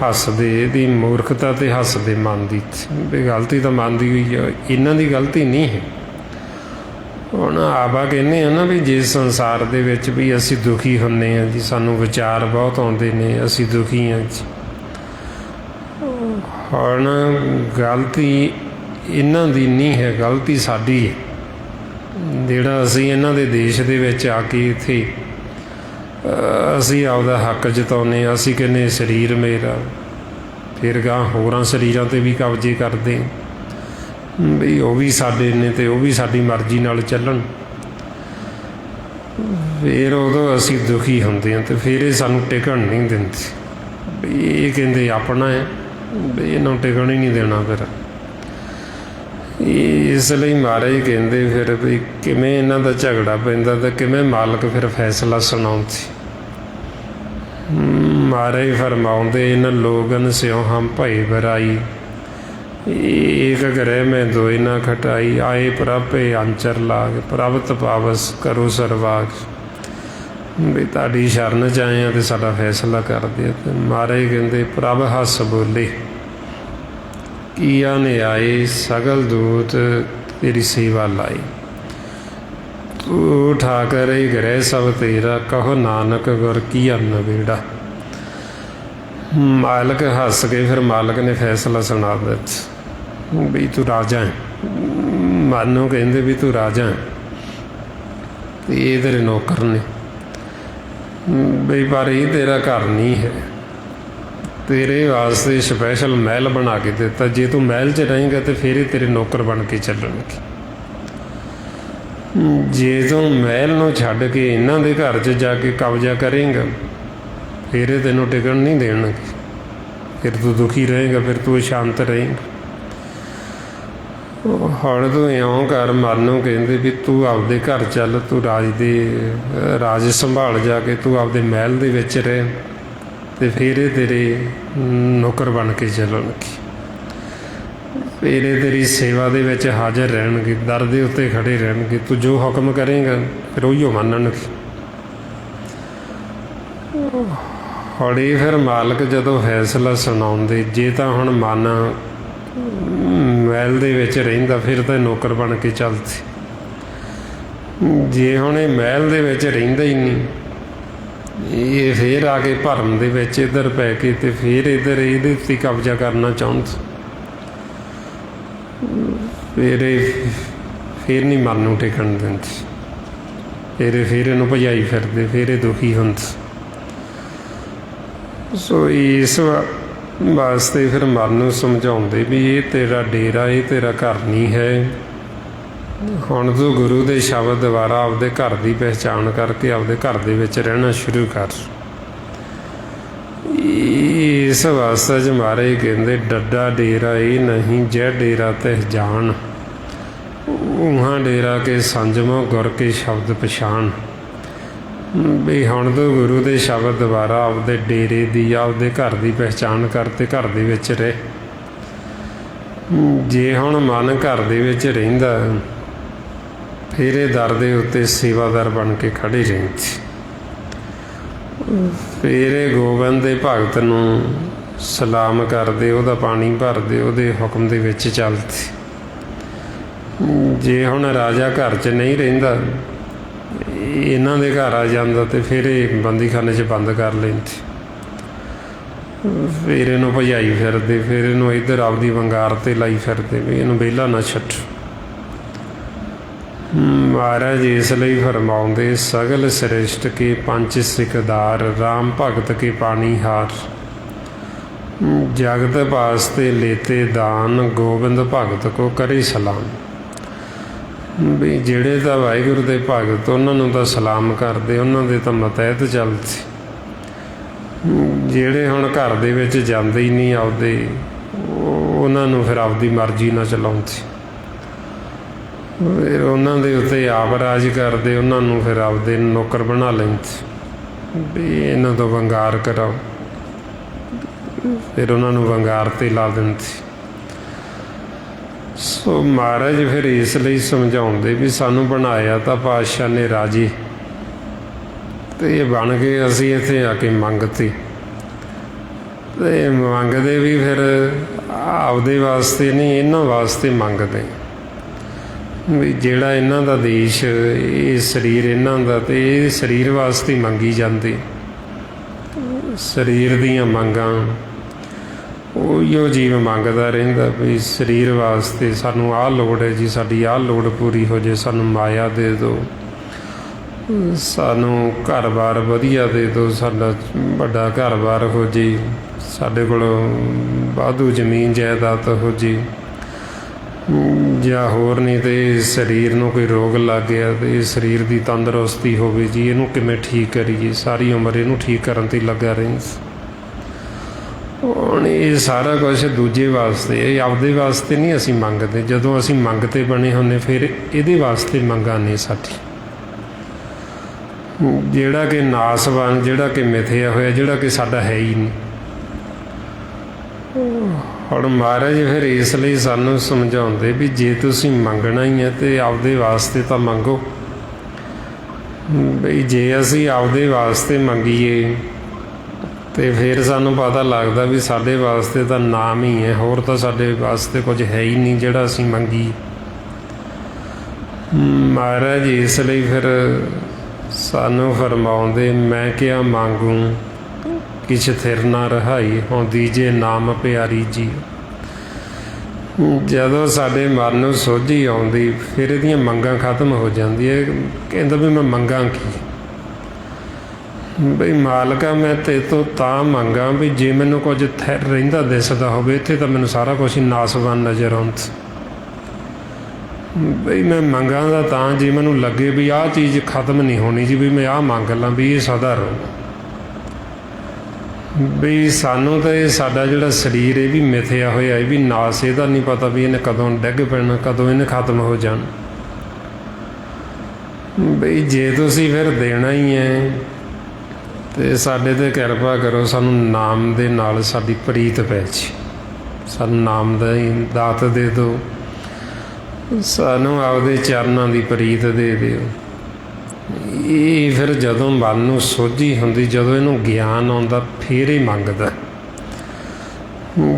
ਹੱਸਦੇ, ਇਹਦੀ ਮੂਰਖਤਾ ਤੇ ਹੱਸਦੇ ਮਨ ਦੀ, ਵੀ ਗਲਤੀ ਤਾਂ ਮਨ ਦੀ ਹੋਈ ਆ, ਇਹਨਾਂ ਦੀ ਗਲਤੀ ਨਹੀਂ ਹੈ। ਹੁਣ ਆਪਾਂ ਕਹਿੰਦੇ ਹਾਂ ਨਾ ਵੀ ਜਿਸ ਸੰਸਾਰ ਦੇ ਵਿੱਚ ਵੀ ਅਸੀਂ ਦੁਖੀ ਹੁੰਦੇ ਹਾਂ ਜੀ, ਸਾਨੂੰ ਵਿਚਾਰ ਬਹੁਤ ਆਉਂਦੇ ਨੇ, ਅਸੀਂ ਦੁਖੀ ਹਾਂ ਜੀ। ਹੁਣ ਗਲਤੀ ਇਹਨਾਂ ਦੀ ਨਹੀਂ ਹੈ, ਗਲਤੀ ਸਾਡੀ ਹੈ, ਜਿਹੜਾ ਅਸੀਂ ਇਹਨਾਂ ਦੇ ਦੇਸ਼ ਦੇ ਵਿੱਚ ਆ ਕੇ ਇੱਥੇ ਅਸੀਂ ਆਪਦਾ ਹੱਕ ਜਤਾਉਂਦੇ ਹਾਂ। ਅਸੀਂ ਕਹਿੰਦੇ ਸਰੀਰ ਮੇਰਾ, ਫਿਰ ਗਾਂ ਹੋਰਾਂ ਸਰੀਰਾਂ 'ਤੇ ਵੀ ਕਬਜ਼ੇ ਕਰਦੇ ਵੀ ਉਹ ਵੀ ਸਾਡੇ ਨੇ ਤੇ ਉਹ ਵੀ ਸਾਡੀ ਮਰਜ਼ੀ ਨਾਲ ਚੱਲਣ। ਫਿਰ ਉਦੋਂ ਅਸੀਂ ਦੁਖੀ ਹੁੰਦੇ ਹਾਂ, ਅਤੇ ਫਿਰ ਇਹ ਸਾਨੂੰ ਟਿਕਣ ਨਹੀਂ ਦਿੰਦੇ, ਵੀ ਇਹ ਕਹਿੰਦੇ ਆਪਣਾ ਹੈ, ਵੀ ਇਹਨੂੰ ਟਿਕਣ ਹੀ ਨਹੀਂ ਦੇਣਾ। ਫਿਰ ਇਸ ਲਈ ਮਹਾਰਾਜ ਕਹਿੰਦੇ ਫਿਰ ਵੀ ਕਿਵੇਂ ਇਹਨਾਂ ਦਾ ਝਗੜਾ ਪੈਂਦਾ ਅਤੇ ਕਿਵੇਂ ਮਾਲਕ ਫਿਰ ਫੈਸਲਾ ਸੁਣਾਉਂਦੇ। ਮਹਾਰਾਜ ਫਰਮਾਉਂਦੇ ਇਹਨਾਂ ਲੋਗਨ ਸਿਉ ਹਮ ਭਈ ਬਰਾਈ, ਏਕ ਗ੍ਰਹਿ ਮੈਂ ਦੋਇ ਨਾ ਖਟਾਈ, ਆਏ ਪ੍ਰਭੇ ਅੰਚਰ ਲਾਗ, ਪ੍ਰਭ ਤਪਾਵਸ ਕਰੋ ਸਰਵਾਗ। ਵੀ ਤੁਹਾਡੀ ਸ਼ਰਨ 'ਚ ਆਏ ਹਾਂ ਅਤੇ ਸਾਡਾ ਫੈਸਲਾ ਕਰਦੇ। ਅਤੇ ਮਹਾਰਾਜ ਕਹਿੰਦੇ ਪ੍ਰਭ ਹੱਸ ਬੋਲੇ, ਕੀਆ ਨੇ ਆਏ ਸਗਲ ਦੂਤ ਤੇਰੀ ਸੇਵਾ ਲਾਈ, ਤੂੰ ਠਾਕਰ ਗ੍ਰਹਿ ਸਭ ਤੇਰਾ, ਕਹੋ ਨਾਨਕ ਗੁਰ ਕੀ ਅੰਨ ਬੇੜਾ। ਮਾਲਕ ਹੱਸ ਕੇ ਫਿਰ ਮਾਲਕ ਨੇ ਫੈਸਲਾ ਸੁਣਾ ਦਿੱਤਾ ਵੀ ਤੂੰ ਰਾਜਾ ਹੈ। ਮਨ ਨੂੰ ਕਹਿੰਦੇ ਵੀ ਤੂੰ ਰਾਜਾ ਹੈ, ਅਤੇ ਇਹ ਤੇਰੇ ਨੌਕਰ ਨੇ, ਬਈ ਪਰ ਇਹ ਤੇਰਾ ਘਰ ਨਹੀਂ ਹੈ, ਤੇਰੇ ਵਾਸਤੇ ਸਪੈਸ਼ਲ ਮਹਿਲ ਬਣਾ ਕੇ ਦਿੱਤਾ। ਜੇ ਤੂੰ ਮਹਿਲ 'ਚ ਰਹੇਂਗਾ ਤਾਂ ਫਿਰ ਇਹ ਤੇਰੇ ਨੌਕਰ ਬਣ ਕੇ ਚੱਲਣਗੇ। ਜੇ ਤੂੰ ਮਹਿਲ ਨੂੰ ਛੱਡ ਕੇ ਇਹਨਾਂ ਦੇ ਘਰ 'ਚ ਜਾ ਕੇ ਕਬਜ਼ਾ ਕਰੇਂਗਾ, ਫਿਰ ਇਹ ਤੈਨੂੰ ਟਿਕਣ ਨਹੀਂ ਦੇਣਗੇ, ਫਿਰ ਤੂੰ ਦੁਖੀ ਰਹੇਂਗਾ, ਫਿਰ ਤੂੰ ਸ਼ਾਂਤ ਰਹੇਂਗਾ। ਹੁਣ ਤੂੰ ਇਉਂ ਕਰ, ਮਨ ਨੂੰ ਕਹਿੰਦੇ ਵੀ ਤੂੰ ਆਪਦੇ ਘਰ ਚੱਲ, ਤੂੰ ਰਾਜ ਸੰਭਾਲ ਜਾ ਕੇ, ਤੂੰ ਆਪਦੇ ਮਹਿਲ ਦੇ ਵਿੱਚ ਰਹਿ, ਅਤੇ ਫਿਰ ਇਹ ਤੇਰੇ ਨੌਕਰ ਬਣ ਕੇ ਚੱਲਣਗੇ, ਫਿਰ ਇਹ ਤੇਰੀ ਸੇਵਾ ਦੇ ਵਿੱਚ ਹਾਜ਼ਰ ਰਹਿਣਗੇ, ਦਰ ਦੇ ਉੱਤੇ ਖੜ੍ਹੇ ਰਹਿਣਗੇ। ਤੂੰ ਜੋ ਹੁਕਮ ਕਰੇਂਗਾ ਫਿਰ ਉਹੀਓ ਮੰਨਣਗੇ। ਹੌਲੀ ਫਿਰ ਮਾਲਕ ਜਦੋਂ ਫੈਸਲਾ ਸੁਣਾਉਂਦੇ, ਜੇ ਤਾਂ ਹੁਣ ਮਨ ਮਹਿਲ ਦੇ ਵਿੱਚ ਰਹਿੰਦਾ ਫਿਰ ਤਾਂ ਨੌਕਰ ਬਣ ਕੇ ਚੱਲਦੇ, ਜੇ ਹੁਣ ਇਹ ਮਹਿਲ ਦੇ ਵਿੱਚ ਰਹਿੰਦਾ ਹੀ ਨਹੀਂ, ਇਹ ਫਿਰ ਆ ਕੇ ਭਰਮ ਦੇ ਵਿੱਚ ਇੱਧਰ ਪੈ ਕੇ ਅਤੇ ਫਿਰ ਇੱਧਰ ਇਹਦੇ ਉੱਤੇ ਕਬਜ਼ਾ ਕਰਨਾ ਚਾਹੁੰਦਾ, ਫਿਰ ਨਹੀਂ ਮਨ ਨੂੰ ਟਿਕਣ ਦਿੰਦੇ, ਫਿਰ ਇਹਨੂੰ ਭਜਾਈ ਫਿਰਦੇ, ਫਿਰ ਇਹ ਦੁਖੀ ਹੁੰਦੇ। ਸੋ ਇਸ ਵਾਸਤੇ ਫਿਰ ਮਨ ਨੂੰ ਸਮਝਾਉਂਦੇ ਵੀ ਇਹ ਤੇਰਾ ਡੇਰਾ, ਇਹ ਤੇਰਾ ਘਰ ਨਹੀਂ ਹੈ। ਹੁਣ ਤੂੰ ਗੁਰੂ ਦੇ ਸ਼ਬਦ ਦੁਆਰਾ ਆਪਦੇ ਘਰ ਦੀ ਪਹਿਚਾਣ ਕਰਕੇ ਆਪਦੇ ਘਰ ਦੇ ਵਿੱਚ ਰਹਿਣਾ ਸ਼ੁਰੂ ਕਰ। ਇਸ ਵਾਸਤੇ 'ਚ ਮਹਾਰਾਜ ਕਹਿੰਦੇ ਡੱਡਾ ਡੇਰਾ ਇਹ ਨਹੀਂ, ਜੈ ਡੇਰਾ ਤਹਿ ਜਾਣ, ਉਹਾਂ ਡੇਰਾ ਕੇ ਸੰਜਮੋ ਗੁਰ ਕੇ ਸ਼ਬਦ ਪਛਾਣ। ਵੀ ਹੁਣ ਤੂੰ ਗੁਰੂ ਦੇ ਸ਼ਬਦ ਦੁਆਰਾ ਆਪਦੇ ਡੇਰੇ ਦੀ, ਆਪਦੇ ਘਰ ਦੀ ਪਹਿਚਾਣ ਕਰ ਅਤੇ ਘਰ ਦੇ ਵਿੱਚ ਰਹਿ। ਜੇ ਹੁਣ ਮਨ ਘਰ ਦੇ ਵਿੱਚ ਰਹਿੰਦਾ, ਫਿਰ ਇਹ ਦਰ ਦੇ ਉੱਤੇ ਸੇਵਾਦਾਰ ਬਣ ਕੇ ਖੜ੍ਹੇ ਰਹਿੰਦੇ। ਫਿਰ ਇਹ ਗੋਬਿੰਦ ਦੇ ਭਗਤ ਨੂੰ ਸਲਾਮ ਕਰਦੇ, ਉਹਦਾ ਪਾਣੀ ਭਰਦੇ, ਉਹਦੇ ਹੁਕਮ ਦੇ ਵਿੱਚ ਚੱਲਦੇ। ਜੇ ਹੁਣ ਰਾਜਾ ਘਰ 'ਚ ਨਹੀਂ ਰਹਿੰਦਾ, ਇਹਨਾਂ ਦੇ ਘਰ ਆ ਜਾਂਦਾ, ਤੇ ਫਿਰ ਇਹ ਬੰਦੀਖਾਨੇ 'ਚ ਬੰਦ ਕਰ ਲੈਂਦੇ। ਫਿਰ ਇਹਨੂੰ ਭਜਾਈ ਫਿਰਦੇ, ਫਿਰ ਇਹਨੂੰ ਇੱਧਰ ਆਪਦੀ ਵੰਗਾਰ 'ਤੇ ਲਾਈ ਫਿਰਦੇ ਵੀ ਇਹਨੂੰ ਵਿਹਲਾ ਨਾ ਛੱਡੋ। ਮਹਾਰਾਜ ਇਸ ਲਈ ਫਰਮਾਉਂਦੇ, ਸਗਲ ਸ੍ਰਿਸ਼ਟ ਕੇ ਪੰਜ ਸਿਕਦਾਰ, ਰਾਮ ਭਗਤ ਕੇ ਪਾਣੀ ਹਾਰ, ਜਗਤ ਵਾਸਤੇ ਲੇਤੇ ਦਾਨ, ਗੋਬਿੰਦ ਭਗਤ ਕੋ ਕਰੇ ਸਲਾਮ। ਵੀ ਜਿਹੜੇ ਤਾਂ ਵਾਹਿਗੁਰੂ ਦੇ ਭਗਤ, ਉਹਨਾਂ ਨੂੰ ਤਾਂ ਸਲਾਮ ਕਰਦੇ, ਉਹਨਾਂ ਦੇ ਤਾਂ ਮਤਹਿਤ ਚੱਲਦੇ। ਜਿਹੜੇ ਹੁਣ ਘਰ ਦੇ ਵਿੱਚ ਜਾਂਦੇ ਹੀ ਨਹੀਂ ਆਪਦੇ, ਉਹਨਾਂ ਨੂੰ ਫਿਰ ਆਪਦੀ ਮਰਜ਼ੀ ਨਾਲ ਚਲਾਉਂਦੇ, ਫਿਰ ਉਹਨਾਂ ਦੇ ਉੱਤੇ ਆਪ ਰਾਜ ਕਰਦੇ, ਉਹਨਾਂ ਨੂੰ ਫਿਰ ਆਪਦੇ ਨੌਕਰ ਬਣਾ ਲੈਂਦੇ ਵੀ ਇਹਨਾਂ ਤੋਂ ਵੰਗਾਰ ਕਰਾਓ। ਫਿਰ ਉਹਨਾਂ ਨੂੰ ਵੰਗਾਰ 'ਤੇ ਲਾ ਦਿੰਦੇ। ਸੋ ਮਹਾਰਾਜ ਫਿਰ ਇਸ ਲਈ ਸਮਝਾਉਂਦੇ ਵੀ ਸਾਨੂੰ ਬਣਾਇਆ ਤਾਂ ਪਾਤਸ਼ਾਹ ਨੇ ਰਾਜੇ, ਅਤੇ ਇਹ ਬਣ ਗਏ ਅਸੀਂ ਇੱਥੇ ਆ ਕੇ ਮੰਗਤੇ, ਅਤੇ ਮੰਗਦੇ ਵੀ ਫਿਰ ਆਪਦੇ ਵਾਸਤੇ ਨਹੀਂ, ਇਹਨਾਂ ਵਾਸਤੇ ਮੰਗਦੇ ਵੀ ਜਿਹੜਾ ਇਹਨਾਂ ਦਾ ਦੇਸ਼, ਇਹ ਸਰੀਰ ਇਹਨਾਂ ਦਾ, ਅਤੇ ਇਹ ਸਰੀਰ ਵਾਸਤੇ ਮੰਗੀ ਜਾਂਦੇ। ਸਰੀਰ ਦੀਆਂ ਮੰਗਾਂ ਉਹੀਓ ਜੀਵ ਮੰਗਦਾ ਰਹਿੰਦਾ ਵੀ ਸਰੀਰ ਵਾਸਤੇ ਸਾਨੂੰ ਆਹ ਲੋੜ ਹੈ ਜੀ, ਸਾਡੀ ਆਹ ਲੋੜ ਪੂਰੀ ਹੋ ਜੇ, ਸਾਨੂੰ ਮਾਇਆ ਦੇ ਦਿਓ, ਸਾਨੂੰ ਘਰ-ਬਾਰ ਵਧੀਆ ਦੇ ਦਿਓ, ਸਾਡਾ ਵੱਡਾ ਘਰ-ਬਾਰ ਹੋ ਜੇ, ਸਾਡੇ ਕੋਲ ਵਾਧੂ ਜ਼ਮੀਨ ਜਾਇਦਾਦ ਹੋ ਜੇ, ਜਾਂ ਹੋਰ ਨਹੀਂ ਤੇ ਸਰੀਰ ਨੂੰ ਕੋਈ ਰੋਗ ਲੱਗ ਗਿਆ ਅਤੇ ਸਰੀਰ ਦੀ ਤੰਦਰੁਸਤੀ ਹੋਵੇ ਜੀ, ਇਹਨੂੰ ਕਿਵੇਂ ਠੀਕ ਕਰੀਏ, ਸਾਰੀ ਉਮਰ ਇਹਨੂੰ ਠੀਕ ਕਰਨ 'ਤੇ ਲੱਗਾ ਰਹਿੰਦਾ। ਹੁਣ ਇਹ ਸਾਰਾ ਕੁਛ ਦੂਜੇ ਵਾਸਤੇ, ਇਹ ਆਪਦੇ ਵਾਸਤੇ ਨਹੀਂ ਅਸੀਂ ਮੰਗਦੇ। ਜਦੋਂ ਅਸੀਂ ਮੰਗਤੇ ਬਣੇ ਹੁੰਦੇ, ਫਿਰ ਇਹਦੇ ਵਾਸਤੇ ਮੰਗਾਂ ਨੇ ਸਾਡੀ, ਜਿਹੜਾ ਕਿ ਨਾਸਵਾਨ, ਜਿਹੜਾ ਕਿ ਮਿਥਿਆ ਹੋਇਆ, ਜਿਹੜਾ ਕਿ ਸਾਡਾ ਹੈ ਹੀ ਨਹੀਂ। ਹੁਣ ਮਹਾਰਾਜ ਫਿਰ ਇਸ ਲਈ ਸਾਨੂੰ ਸਮਝਾਉਂਦੇ ਵੀ ਜੇ ਤੁਸੀਂ ਮੰਗਣਾ ਹੀ ਹੈ ਤਾਂ ਆਪਦੇ ਵਾਸਤੇ ਤਾਂ ਮੰਗੋ। ਬਈ ਜੇ ਅਸੀਂ ਆਪਦੇ ਵਾਸਤੇ ਮੰਗੀਏ ਅਤੇ ਫਿਰ ਸਾਨੂੰ ਪਤਾ ਲੱਗਦਾ ਵੀ ਸਾਡੇ ਵਾਸਤੇ ਤਾਂ ਨਾਮ ਹੀ ਹੈ, ਹੋਰ ਤਾਂ ਸਾਡੇ ਵਾਸਤੇ ਕੁਝ ਹੈ ਹੀ ਨਹੀਂ ਜਿਹੜਾ ਅਸੀਂ ਮੰਗੀ। ਮਹਾਰਾਜ ਇਸ ਲਈ ਫਿਰ ਸਾਨੂੰ ਫਰਮਾਉਂਦੇ, ਮੈਂ ਕਿਹਾ ਮੰਗੂ ਕਿਛ ਥਿਰ ਨਾ ਰਹਾਈ, ਹੁਣ ਦੀਜੇ ਨਾਮ ਪਿਆਰੀ ਜੀ। ਜਦੋਂ ਸਾਡੇ ਮਨ ਨੂੰ ਸੋਝੀ ਆਉਂਦੀ, ਫਿਰ ਇਹਦੀਆਂ ਮੰਗਾਂ ਖਤਮ ਹੋ ਜਾਂਦੀਆਂ। ਕਹਿੰਦਾ ਵੀ ਮੈਂ ਮੰਗਾਂ ਕੀ, ਬਈ ਮਾਲਕਾ ਮੈਂ ਤੇਰੇ ਤੋਂ ਤਾਂ ਮੰਗਾਂ ਵੀ ਜੇ ਮੈਨੂੰ ਕੁਝ ਥਿਰ ਰਹਿੰਦਾ ਦਿਸਦਾ ਹੋਵੇ, ਇੱਥੇ ਤਾਂ ਮੈਨੂੰ ਸਾਰਾ ਕੁਛ ਹੀ ਨਾਸਵਾਨ ਨਜ਼ਰ ਆਉਂਦਾ। ਬਈ ਮੈਂ ਮੰਗਾਂ ਦਾ ਤਾਂ ਜੇ ਮੈਨੂੰ ਲੱਗੇ ਵੀ ਆਹ ਚੀਜ਼ ਖਤਮ ਨਹੀਂ ਹੋਣੀ ਜੀ, ਵੀ ਮੈਂ ਆਹ ਮੰਗ ਲਾਂ ਵੀ ਇਹ ਸਦਾ ਰਹੂ। ਵੀ ਸਾਨੂੰ ਤਾਂ ਇਹ ਸਾਡਾ ਜਿਹੜਾ ਸਰੀਰ ਇਹ ਵੀ ਮਿਥਿਆ ਹੋਇਆ, ਇਹ ਵੀ ਨਾਸ, ਇਹਦਾ ਨਹੀਂ ਪਤਾ ਵੀ ਇਹਨੇ ਕਦੋਂ ਡਿੱਗ ਪੈਣਾ, ਕਦੋਂ ਇਹਨੇ ਖਤਮ ਹੋ ਜਾਣਾ। ਬਈ ਜੇ ਤੁਸੀਂ ਫਿਰ ਦੇਣਾ ਹੀ ਹੈ ਅਤੇ ਸਾਡੇ 'ਤੇ ਕਿਰਪਾ ਕਰੋ, ਸਾਨੂੰ ਨਾਮ ਦੇ ਨਾਲ ਸਾਡੀ ਪ੍ਰੀਤ ਪੈ ਜੀ, ਸਾਨੂੰ ਨਾਮ ਦਾ ਹੀ ਦਾਤ ਦੇ ਦਿਓ, ਸਾਨੂੰ ਆਪਦੇ ਚਰਨਾਂ ਦੀ ਪ੍ਰੀਤ ਦੇ ਦਿਓ। ਇਹ ਫਿਰ ਜਦੋਂ ਮਨ ਨੂੰ ਸੋਝੀ ਹੁੰਦੀ, ਜਦੋਂ ਇਹਨੂੰ ਗਿਆਨ ਆਉਂਦਾ, ਫਿਰ ਇਹ ਮੰਗਦਾ।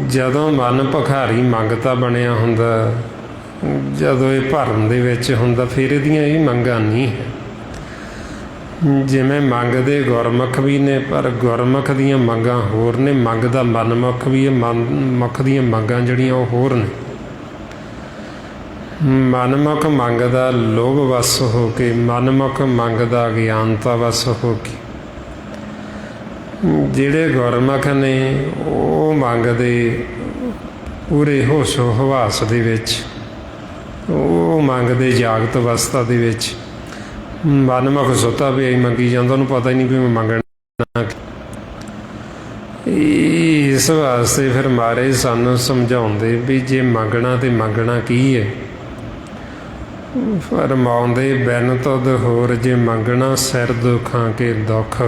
ਜਦੋਂ ਮਨ ਭਿਖਾਰੀ ਮੰਗਤਾ ਬਣਿਆ ਹੁੰਦਾ, ਜਦੋਂ ਇਹ ਭਰਮ ਦੇ ਵਿੱਚ ਹੁੰਦਾ, ਫਿਰ ਇਹਦੀਆਂ ਇਹ ਮੰਗਾਂ ਨਹੀਂ ਹੈ। ਜਿਵੇਂ ਮੰਗਦੇ ਗੁਰਮੁਖ ਵੀ ਨੇ, ਪਰ ਗੁਰਮੁਖ ਦੀਆਂ ਮੰਗਾਂ ਹੋਰ ਨੇ, ਮੰਗਦਾ ਮਨਮੁਖ ਵੀ ਹੈ, ਮਨਮੁਖ ਦੀਆਂ ਮੰਗਾਂ ਜਿਹੜੀਆਂ ਉਹ ਹੋਰ ਨੇ। ਮਨਮੁਖ ਮੰਗਦਾ ਲੋਭ ਵੱਸ ਹੋ ਕੇ, ਮਨਮੁਖ ਮੰਗਦਾ ਅਗਿਆਨਤਾ ਵੱਸ ਹੋ ਕੇ। ਜਿਹੜੇ ਗੁਰਮੁਖ ਨੇ ਉਹ ਮੰਗਦੇ ਪੂਰੇ ਹੋਸ਼ੋ ਹਵਾਸ ਦੇ ਵਿੱਚ, ਉਹ ਮੰਗਦੇ ਜਾਗਤ ਅਵਸਥਾ ਦੇ ਵਿੱਚ। ਮਨਮੁਖ ਸੁੱਤਾ ਪਿਆ ਹੀ ਮੰਗੀ ਜਾਂਦਾ, ਉਹਨੂੰ ਪਤਾ ਹੀ ਨਹੀਂ ਵੀ ਮੈਂ ਮੰਗਣਾ। ਇਸ ਵਾਸਤੇ ਫਿਰ ਮਹਾਰਾਜ ਸਾਨੂੰ ਸਮਝਾਉਂਦੇ ਵੀ ਜੇ ਮੰਗਣਾ ਤੇ ਮੰਗਣਾ ਕੀ ਹੈ। ਫਰਮਾਉਂਦੇ, ਬਿਨ ਤੁਧ ਹੋਰ ਜੇ ਮੰਗਣਾ, ਸਿਰ ਦੁੱਖਾਂ ਕੇ ਦੁੱਖ,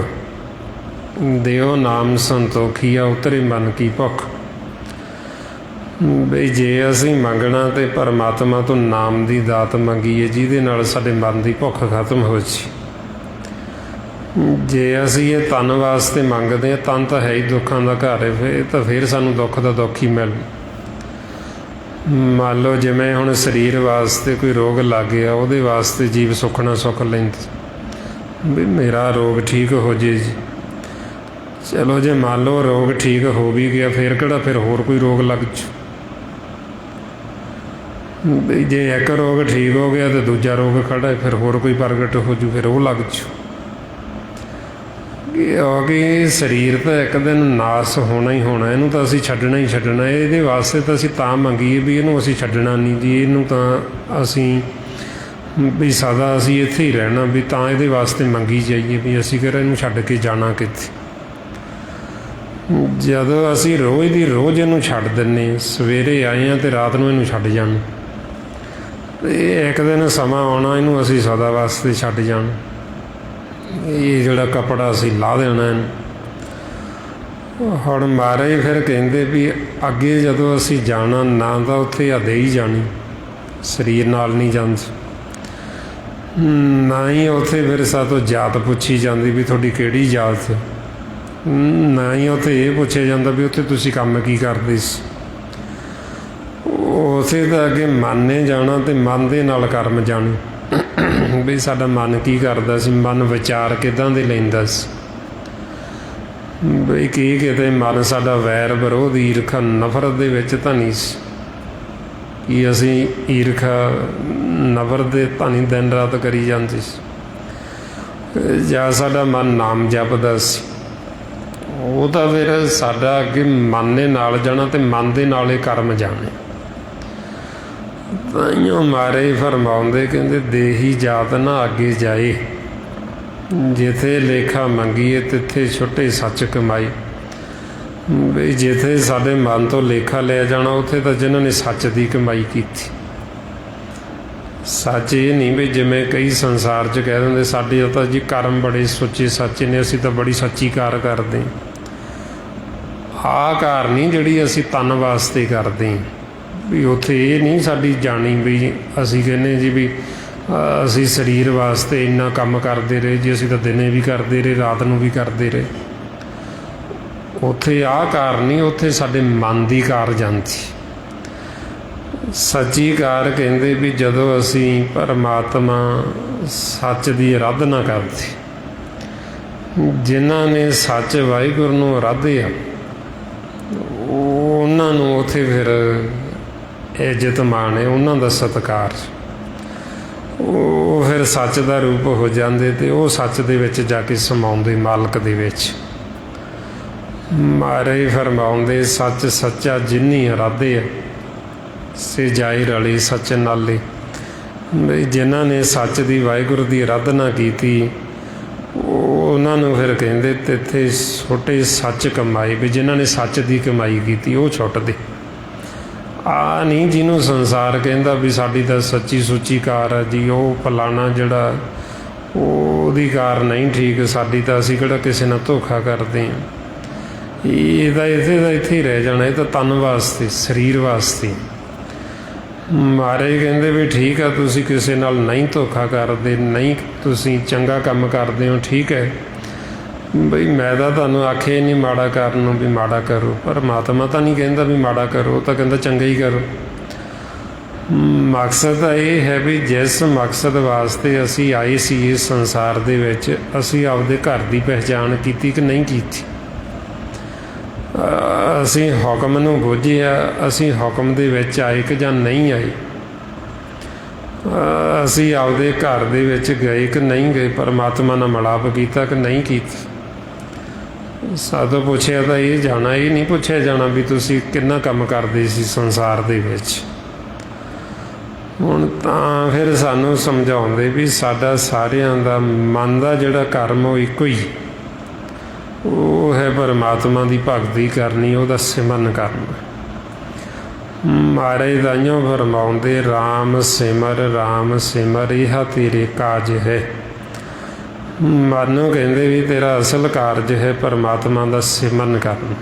ਦਿਓ ਨਾਮ ਸੰਤੋਖੀਆ, ਉਤਰੇ ਮਨ ਕੀ ਭੁੱਖ। ਬਈ ਜੇ ਅਸੀਂ ਮੰਗਣਾ ਤੇ ਪਰਮਾਤਮਾ ਤੋਂ ਨਾਮ ਦੀ ਦਾਤ ਮੰਗੀਏ, ਜਿਹਦੇ ਨਾਲ ਸਾਡੇ ਮਨ ਦੀ ਭੁੱਖ ਖਤਮ ਹੋ ਜੇ। ਜੇ ਅਸੀਂ ਇਹ ਤਨ ਵਾਸਤੇ ਮੰਗਦੇ ਹਾਂ, ਤਨ ਤਾਂ ਹੈ ਹੀ ਦੁੱਖਾਂ ਦਾ ਘਰ ਹੈ, ਫਿਰ ਸਾਨੂੰ ਦੁੱਖ ਦਾ ਦੁੱਖ ਹੀ ਮਿਲ। ਮੰਨ ਲਓ ਜਿਵੇਂ ਹੁਣ ਸਰੀਰ ਵਾਸਤੇ ਕੋਈ ਰੋਗ ਲੱਗ ਗਿਆ, ਉਹਦੇ ਵਾਸਤੇ ਜੀਵ ਸੁੱਖਣਾ ਸੁੱਖ ਲੈਂਦੇ ਵੀ ਮੇਰਾ ਰੋਗ ਠੀਕ ਹੋ ਜੇ ਜੀ। ਚਲੋ ਜੇ ਮੰਨ ਲਓ ਰੋਗ ਠੀਕ ਹੋ ਵੀ ਗਿਆ, ਫਿਰ ਕਿਹੜਾ ਫਿਰ ਹੋਰ ਕੋਈ ਰੋਗ ਲੱਗ ਜੂ। ਵੀ ਜੇ ਇੱਕ ਰੋਗ ਠੀਕ ਹੋ ਗਿਆ ਤਾਂ ਦੂਜਾ ਰੋਗ ਖੜਾ, ਫਿਰ ਹੋਰ ਕੋਈ ਪ੍ਰਗਟ ਹੋ ਜੂ, ਫਿਰ ਉਹ ਲੱਗ ਜੂ। ਕਿਉਂਕਿ ਸਰੀਰ ਤਾਂ ਇੱਕ ਦਿਨ ਨਾਸ ਹੋਣਾ ਹੀ ਹੋਣਾ, ਇਹਨੂੰ ਤਾਂ ਅਸੀਂ ਛੱਡਣਾ ਹੀ ਛੱਡਣਾ। ਇਹਦੇ ਵਾਸਤੇ ਤਾਂ ਅਸੀਂ ਤਾਂ ਮੰਗੀਏ ਵੀ ਇਹਨੂੰ ਅਸੀਂ ਛੱਡਣਾ ਨਹੀਂ ਜੀ, ਇਹਨੂੰ ਤਾਂ ਅਸੀਂ ਵੀ ਸਦਾ ਅਸੀਂ ਇੱਥੇ ਹੀ ਰਹਿਣਾ, ਵੀ ਤਾਂ ਇਹਦੇ ਵਾਸਤੇ ਮੰਗੀ ਜਾਈਏ ਵੀ ਅਸੀਂ ਕਿਹੜਾ ਇਹਨੂੰ ਛੱਡ ਕੇ ਜਾਣਾ ਕਿੱਥੇ। ਜਦੋਂ ਅਸੀਂ ਰੋਜ਼ ਦੀ ਰੋਜ਼ ਇਹਨੂੰ ਛੱਡ ਦਿੰਦੇ, ਸਵੇਰੇ ਆਏ ਹਾਂ ਅਤੇ ਰਾਤ ਨੂੰ ਇਹਨੂੰ ਛੱਡ ਜਾਣਾ, ਇਹ ਇੱਕ ਦਿਨ ਸਮਾਂ ਆਉਣਾ ਇਹਨੂੰ ਅਸੀਂ ਸਦਾ ਵਾਸਤੇ ਛੱਡ ਜਾਣਾ। ਇਹ ਜਿਹੜਾ ਕੱਪੜਾ ਅਸੀਂ ਲਾਹ ਦੇਣਾ ਇਹਨੂੰ। ਹੁਣ ਮਹਾਰਾਜ ਫਿਰ ਕਹਿੰਦੇ ਵੀ ਅੱਗੇ ਜਦੋਂ ਅਸੀਂ ਜਾਣਾ, ਨਾ ਤਾਂ ਉੱਥੇ ਆ ਦੇ ਹੀ ਜਾਣੀ, ਸਰੀਰ ਨਾਲ ਨਹੀਂ ਜਾਂਦੇ, ਨਾ ਹੀ ਉੱਥੇ ਫਿਰ ਸਾਤੋਂ ਜਾਤ ਪੁੱਛੀ ਜਾਂਦੀ ਵੀ ਤੁਹਾਡੀ ਕਿਹੜੀ ਜਾਤ, ਨਾ ਹੀ ਉੱਥੇ ਇਹ ਪੁੱਛਿਆ ਜਾਂਦਾ ਵੀ ਉੱਥੇ ਤੁਸੀਂ ਕੰਮ ਕੀ ਕਰਦੇ ਸੀ। ਉੱਥੇ ਤਾਂ ਅੱਗੇ ਮਨ ਨੇ ਜਾਣਾ ਅਤੇ ਮਨ ਦੇ ਨਾਲ ਕਰਮ ਜਾਣੇ ਵੀ ਸਾਡਾ ਮਨ ਕੀ ਕਰਦਾ ਸੀ, ਮਨ ਵਿਚਾਰ ਕਿੱਦਾਂ ਦੇ ਲੈਂਦਾ ਸੀ। ਬਈ ਕੀ ਕਿਤੇ ਮਨ ਸਾਡਾ ਵੈਰ ਵਿਰੋਧ ਈਰਖਾ ਨਫ਼ਰਤ ਦੇ ਵਿੱਚ ਤਾਂ ਨਹੀਂ ਸੀ ਕਿ ਅਸੀਂ ਈਰਖਾ ਨਫ਼ਰਤ ਦੇ ਤਾਂ ਨਹੀਂ ਦਿਨ ਰਾਤ ਕਰੀ ਜਾਂਦੇ ਸੀ, ਜਾਂ ਸਾਡਾ ਮਨ ਨਾਮ ਜਪਦਾ ਸੀ। ਉਹ ਤਾਂ ਫਿਰ ਸਾਡਾ ਅੱਗੇ ਮਨ ਨੇ ਨਾਲ ਜਾਣਾ ਅਤੇ ਮਨ ਦੇ ਨਾਲ ਇਹ ਕਰਮ ਜਾਣੇ। ਤਾਂਹੀਓ ਮਾਰੇ ਫਰਮਾਉਂਦੇ, ਕਹਿੰਦੇ ਦੇਹੀ ਜਾਤ ਨਾ ਅੱਗੇ ਜਾਏ, ਜਿੱਥੇ ਲੇਖਾ ਮੰਗੀਏ ਤਿੱਥੇ ਛੁੱਟੇ ਸੱਚ ਕਮਾਈ। ਵੀ ਜਿੱਥੇ ਸਾਡੇ ਮਨ ਤੋਂ ਲੇਖਾ ਲਿਆ ਜਾਣਾ, ਉੱਥੇ ਤਾਂ ਜਿਨ੍ਹਾਂ ਨੇ ਸੱਚ ਦੀ ਕਮਾਈ ਕੀਤੀ। ਸੱਚ ਇਹ ਨਹੀਂ ਵੀ ਜਿਵੇਂ ਕਈ ਸੰਸਾਰ 'ਚ ਕਹਿ ਦਿੰਦੇ ਸਾਡੇ ਤਾਂ ਜੀ ਕਰਮ ਬੜੇ ਸੁੱਚੇ ਸੱਚੇ ਨੇ, ਅਸੀਂ ਤਾਂ ਬੜੀ ਸੱਚੀ ਕਾਰ ਕਰਦੇ। ਆਹ ਕਾਰ ਨਹੀਂ ਜਿਹੜੀ ਅਸੀਂ ਤਨ ਵਾਸਤੇ ਕਰਦੇ ਵੀ ਉੱਥੇ ਇਹ ਨਹੀਂ ਸਾਡੀ ਜਾਣੀ ਵੀ ਅਸੀਂ ਕਹਿੰਦੇ ਜੀ ਵੀ ਅਸੀਂ ਸਰੀਰ ਵਾਸਤੇ ਇੰਨਾ ਕੰਮ ਕਰਦੇ ਰਹੇ ਜੀ, ਅਸੀਂ ਤਾਂ ਦਿਨੇ ਵੀ ਕਰਦੇ ਰਹੇ, ਰਾਤ ਨੂੰ ਵੀ ਕਰਦੇ ਰਹੇ। ਉੱਥੇ ਆਹ ਕਾਰ ਨਹੀਂ, ਉੱਥੇ ਸਾਡੇ ਮਨ ਦੀ ਕਾਰ ਜਾਂਦੀ। ਸੱਚੀ ਕਾਰ ਕਹਿੰਦੇ ਵੀ ਜਦੋਂ ਅਸੀਂ ਪਰਮਾਤਮਾ ਸੱਚ ਦੀ ਅਰਾਧਨਾ ਕਰਦੇ, ਜਿਨ੍ਹਾਂ ਨੇ ਸੱਚ ਵਾਹਿਗੁਰੂ ਨੂੰ ਅਰਾਧਿਆ ਉਹਨਾਂ ਨੂੰ ਉੱਥੇ ਫਿਰ ਇੱਜ਼ਤ ਮਾਣ ਹੈ, ਉਹਨਾਂ ਦਾ ਸਤਿਕਾਰ। ਉਹ ਫਿਰ ਸੱਚ ਦਾ ਰੂਪ ਹੋ ਜਾਂਦੇ ਅਤੇ ਉਹ ਸੱਚ ਦੇ ਵਿੱਚ ਜਾ ਕੇ ਸਮਾਉਂਦੇ, ਮਾਲਕ ਦੇ ਵਿੱਚ। ਮਹਾਰਾਜ ਫਰਮਾਉਂਦੇ ਸੱਚ ਸੱਚਾ ਜਿਨੀ ਅਰਾਧਿਆ ਸੇ ਜਾਏ ਰਲੇ ਸੱਚ ਨਾਲੇ। ਬਈ ਜਿਨ੍ਹਾਂ ਨੇ ਸੱਚ ਦੀ ਵਾਹਿਗੁਰੂ ਦੀ ਅਰਾਧਨਾ ਕੀਤੀ ਉਹਨਾਂ ਨੂੰ ਫਿਰ ਕਹਿੰਦੇ ਤਿੱਥੇ ਛੋਟੇ ਸੱਚ ਕਮਾਈ, ਵੀ ਜਿਨ੍ਹਾਂ ਨੇ ਸੱਚ ਦੀ ਕਮਾਈ ਕੀਤੀ ਉਹ ਛੁੱਟਦੇ। ਆਹ ਨਹੀਂ ਜਿਹਨੂੰ ਸੰਸਾਰ ਕਹਿੰਦਾ ਵੀ ਸਾਡੀ ਤਾਂ ਸੱਚੀ ਸੁੱਚੀ ਕਾਰ ਹੈ ਜੀ, ਉਹ ਫਲਾਣਾ ਜਿਹੜਾ ਉਹਦੀ ਕਾਰ ਨਹੀਂ ਠੀਕ, ਸਾਡੀ ਤਾਂ ਅਸੀਂ ਕਿਹੜਾ ਕਿਸੇ ਨਾਲ ਧੋਖਾ ਕਰਦੇ ਹਾਂ। ਇਹ ਤਾਂ ਇੱਥੇ ਹੀ ਰਹਿ ਜਾਣਾ, ਇਹ ਤਾਂ ਤਨ ਵਾਸਤੇ ਸਰੀਰ ਵਾਸਤੇ। ਮਹਾਰਾਜ ਕਹਿੰਦੇ ਵੀ ਠੀਕ ਆ, ਤੁਸੀਂ ਕਿਸੇ ਨਾਲ ਨਹੀਂ ਧੋਖਾ ਕਰਦੇ, ਨਹੀਂ ਤੁਸੀਂ ਚੰਗਾ ਕੰਮ ਕਰਦੇ ਹੋ, ਠੀਕ ਹੈ ਬਈ ਮੈਂ ਤਾਂ ਤੁਹਾਨੂੰ ਆਖਿਆ ਨਹੀਂ ਮਾੜਾ ਕਰਨ ਨੂੰ ਵੀ ਮਾੜਾ ਕਰੋ, ਪਰਮਾਤਮਾ ਤਾਂ ਨਹੀਂ ਕਹਿੰਦਾ ਵੀ ਮਾੜਾ ਕਰੋ, ਉਹ ਤਾਂ ਕਹਿੰਦਾ ਚੰਗਾ ਹੀ ਕਰੋ। ਮਕਸਦ ਤਾਂ ਇਹ ਹੈ ਵੀ ਜਿਸ ਮਕਸਦ ਵਾਸਤੇ ਅਸੀਂ ਆਏ ਸੀ ਇਸ ਸੰਸਾਰ ਦੇ ਵਿੱਚ, ਅਸੀਂ ਆਪਦੇ ਘਰ ਦੀ ਪਹਿਚਾਣ ਕੀਤੀ ਕਿ ਨਹੀਂ ਕੀਤੀ। ਅਸੀਂ ਹੁਕਮ ਨੂੰ ਬੁੱਝਿਆ, ਅਸੀਂ ਹੁਕਮ ਦੇ ਵਿੱਚ ਆਏ ਕਿ ਜਾਂ ਨਹੀਂ ਆਏ। ਅਸੀਂ ਆਪਦੇ ਘਰ ਦੇ ਵਿੱਚ ਗਏ ਕਿ ਨਹੀਂ ਗਏ, ਪਰਮਾਤਮਾ ਨਾਲ ਮਿਲਾਪ ਕੀਤਾ ਕਿ ਨਹੀਂ ਕੀਤਾ। ਸਾਦੋਂ ਪੁੱਛਿਆ ਤਾਂ ਇਹ ਜਾਣਾ, ਇਹ ਨਹੀਂ ਪੁੱਛਿਆ ਜਾਣਾ ਵੀ ਤੁਸੀਂ ਕਿੰਨਾ ਕੰਮ ਕਰਦੇ ਸੀ ਸੰਸਾਰ ਦੇ ਵਿੱਚ। ਹੁਣ ਤਾਂ ਫਿਰ ਸਾਨੂੰ ਸਮਝਾਉਂਦੇ ਵੀ ਸਾਡਾ ਸਾਰਿਆਂ ਦਾ ਮਨ ਦਾ ਜਿਹੜਾ ਕਰਮ ਉਹ ਇੱਕੋ ਹੀ, ਉਹ ਹੈ ਪਰਮਾਤਮਾ ਦੀ ਭਗਤੀ ਕਰਨੀ, ਉਹਦਾ ਸਿਮਰਨ ਕਰਨਾ। ਮਹਾਰਾਜ ਤਾਈਓ ਫਰਮਾਉਂਦੇ ਰਾਮ ਸਿਮਰ ਇਹ ਤੇਰੇ ਕਾਜ ਹੈ। ਮਨ ਨੂੰ ਕਹਿੰਦੇ ਵੀ ਤੇਰਾ ਅਸਲ ਕਾਰਜ ਹੈ ਪਰਮਾਤਮਾ ਦਾ ਸਿਮਰਨ ਕਰਨਾ।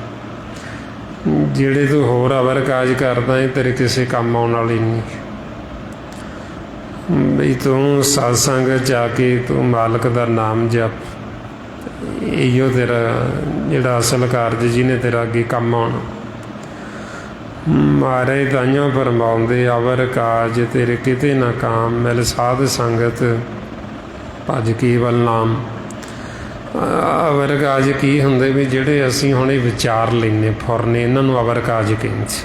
ਜਿਹੜੇ ਤੂੰ ਹੋਰ ਅਵਰ ਕਾਜ ਕਰਦਾ ਹੈ ਤੇਰੇ ਕਿਸੇ ਕੰਮ ਆਉਣ ਵਾਲੀ ਨਹੀਂ। ਬਈ ਤੂੰ ਸਤਸੰਗ ਜਾ ਕੇ ਤੂੰ ਮਾਲਕ ਦਾ ਨਾਮ ਜਪ, इहो तेरा जिहड़ा असल कारज जिन्हें तेरा अगे काम आउणा। महाराज ताइयों फरमाउंदे अवर काज तेरे किते ना काम, मिल साध संगत भज केवल नाम। अवर काज की हुंदे भी जिहड़े असीं हुणे विचार लैने फुरने, इन्हां नूं अवर काज कहंदे।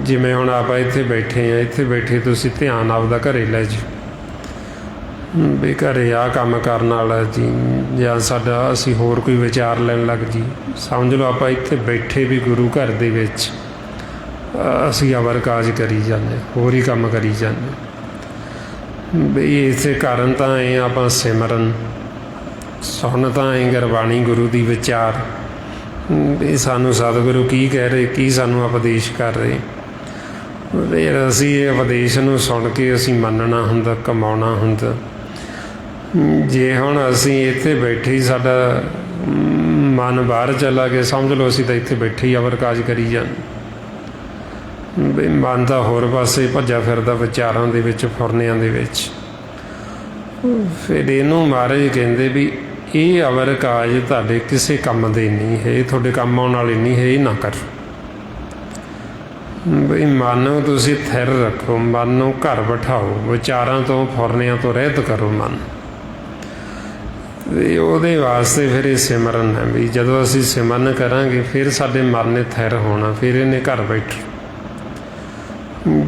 जिवें हुण आपां इत्थे बैठे हैं, इत्थे बैठे तुसीं ध्यान आपदा घरे लै जाओ भी घरे आ काम करन वाला जी, जां साडा असीं होर कोई विचार लैण लग जी, समझ लो आपां इत्थे बैठे भी गुरु घर दे विच असीं अवर काज करी जाने, होर ही काम करी जाने। भी इसे कारण तां ऐ आपां सिमरन सुन तां ऐ गुरबाणी गुरु दी विचार भी सानू सतगुरु की कह रहे, की सानू उपदेश कर रहे। फिर असीं ये उपदेश नूं सुन के असीं मनना हुंदा, कमाउणा हुंदा। जे हुण असीं इत्थे बैठे ही साडा मन बाहर चला गया, समझ लो असीं तां इत्थे बैठे ही अवर काज करी जाने। भी मन तां होर पासे भज्जा फिरदा विचारां दे विच, फुरनिआं दे विच। फिर इहनूं महाराज कहंदे भी ये अवर काज तुहाडे किसी काम दे नहीं है, तुहाडे काम आउण वाले नहीं है, ये ना करो। बई मन नूं तुसीं थिर रखो, मन नूं घर बिठाओ, विचारां तो फुरनिआं तो रहत करो मन। ਉਹਦੇ वास्ते फिर ये सिमरन है भी जदों असीं सिमरन करांगे फिर साडे मन ने थिर होना, फिर इहने घर बैठो।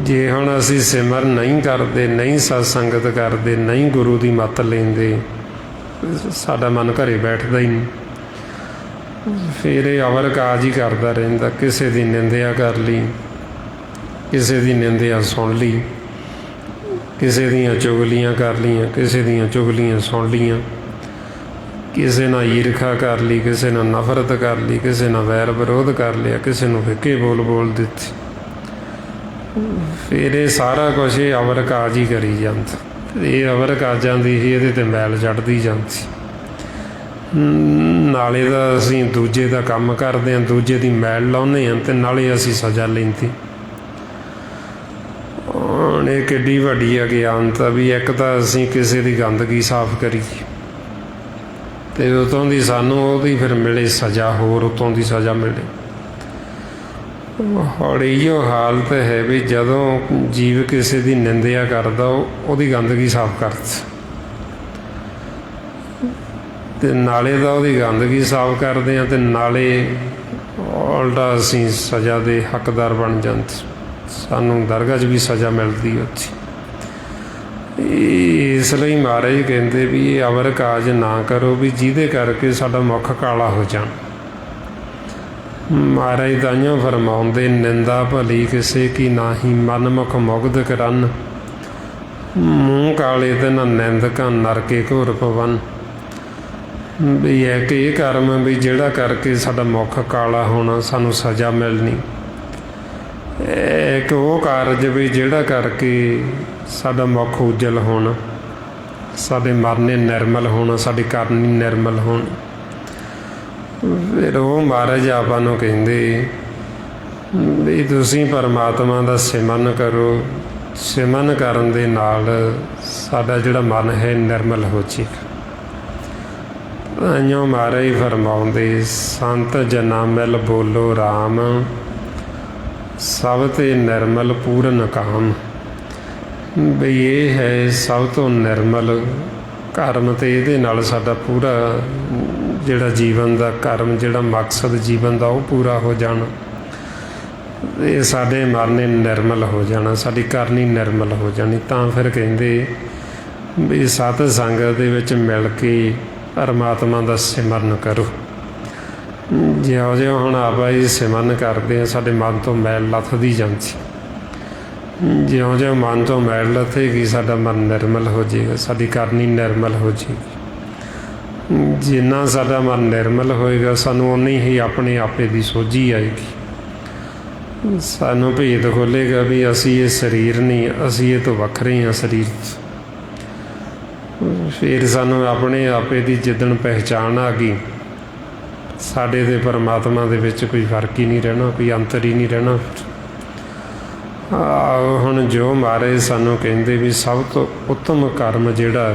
जे हुण असीं सिमरन नहीं करते, नहीं सतसंगत करते, नहीं गुरु की मत लेंदे, साडा मन घरे बैठदा ही नहीं। फिर ये अवर काज ही करदा रहिंदा, किसे दी निंदिया कर ली, किसे दी निंदिया सुन ली, किसे दियां चुगलियां कर लियां, किसे दियां चुगलियां सुन लियां, किसे नाल ईरखा कर ली, किसे नाल नफरत कर ली, किसे नाल वैर विरोध कर लिया, किसे नूं फिक्के बोल दित्ते। फिर ये सारा कुछ ये अवर काज ही करी जांदा। ये अवर काजां दी ही इहदे ते मैल चढ़दी जांदी। नाले दा असीं दूजे दा काम करदे हां, दूजे दी मैल लाउने हां ते नाले असीं सज़ा लैंदे। हुण इह किड्डी वड्डी अगिआनता भी एक तां असीं किसे दी गंदगी साफ करीए ते उतों दी सानूं ਉਹਦੀ फिर मिले सज़ा, होर उतों दी सज़ा मिले। और इहो हालत है भी जदों जीव किसी की निंदिया करदा, ਉਹਦੀ गंदगी साफ करदा ते नाले दा ਉਹਦੀ गंदगी साफ करदे हां ते नाले उल्टा असीं सज़ा दे हकदार बन जांदे, सानूं दरगाह 'च भी सज़ा मिलदी उत्थे। इसलिए महाराज कहते भी ये अवर काज ना करो भी जिहदे करके साडा मुख काला हो जाण। महाराज ताइयों फरमाउंदे निंदा भली किसे की नाही, मन मुख मुग्ध करन, मूँह काले ते न निंदका नरके घोर पवन। भी एक ये कर्म भी जिहड़ा करके साडा मुख काला होना, सानू सज़ा मिलनी। एक वो कारज भी जिहड़ा करके साडा मुख उजल होना, साडे मरने निर्मल होना, साडी करनी निर्मल होनी। फिर वो महाराज आपां नूं कहिंदे भी तुसीं परमात्मा दा सिमरन करो, सिमरन करन दे नाल साडा जिहड़ा मन है निर्मल हो जाएगा। ताइयों महाराज फरमाउंदे संत जना मिल बोलो राम, सब ते निर्मल पूरन काम। भी ये है सब तो निर्मल कर्म, तो ये नाल साडा पूरा जिहड़ा जीवन का कर्म, जिहड़ा मकसद जीवन का वो पूरा हो जाना। ये साडे मन ने निर्मल हो जाना, साडी करनी निर्मल हो जानी। तां फिर कहिंदे भी सत संगत दे विच मिल के परमात्मा का सिमरन करो। ਜਿਉਂ-ਜਿਉਂ ਹੁਣ ਆਪਾਂ ਇਹ ਸਿਮਰਨ ਕਰਦੇ ਹਾਂ, ਸਾਡੇ ਮਨ ਤੋਂ ਮੈਲ ਲੱਥਦੀ ਜਾਂਦੀ। ਜਿਉਂ-ਜਿਉਂ ਮਨ ਤੋਂ ਮੈਲ ਲੱਥੇਗੀ, ਸਾਡਾ ਮਨ ਨਿਰਮਲ ਹੋ ਜਾਏਗਾ, ਸਾਡੀ ਕਰਨੀ ਨਿਰਮਲ ਹੋ ਜਾਏਗੀ। ਜਿੰਨਾ ਸਾਡਾ ਮਨ ਨਿਰਮਲ ਹੋਏਗਾ, ਸਾਨੂੰ ਉਨੀ ਹੀ ਆਪਣੇ ਆਪੇ ਦੀ ਸੋਝੀ ਆਏਗੀ। ਸਾਨੂੰ ਭੇਦ ਖੋਲ੍ਹੇਗਾ ਵੀ ਅਸੀਂ ਇਹ ਸਰੀਰ ਨਹੀਂ, ਅਸੀਂ ਇਹ ਤੋਂ ਵੱਖਰੇ ਹਾਂ ਸਰੀਰ 'ਚ। ਫਿਰ ਸਾਨੂੰ ਆਪਣੇ ਆਪੇ ਦੀ ਜਿੱਦਣ ਪਹਿਚਾਣ ਆ ਗਈ, ਸਾਡੇ ਤੇ परमात्मा ਦੇ ਵਿੱਚ ਕੋਈ ਫਰਕ ਹੀ ਨਹੀਂ ਰਹਿਣਾ, ਕੋਈ ਅੰਤਰ ਹੀ ਨਹੀਂ ਰਹਿਣਾ। ਹੁਣ ਜੋ ਮਹਾਰਾਜ ਸਾਨੂੰ ਕਹਿੰਦੇ ਵੀ ਸਭ ਤੋਂ ਉੱਤਮ ਕਰਮ ਜਿਹੜਾ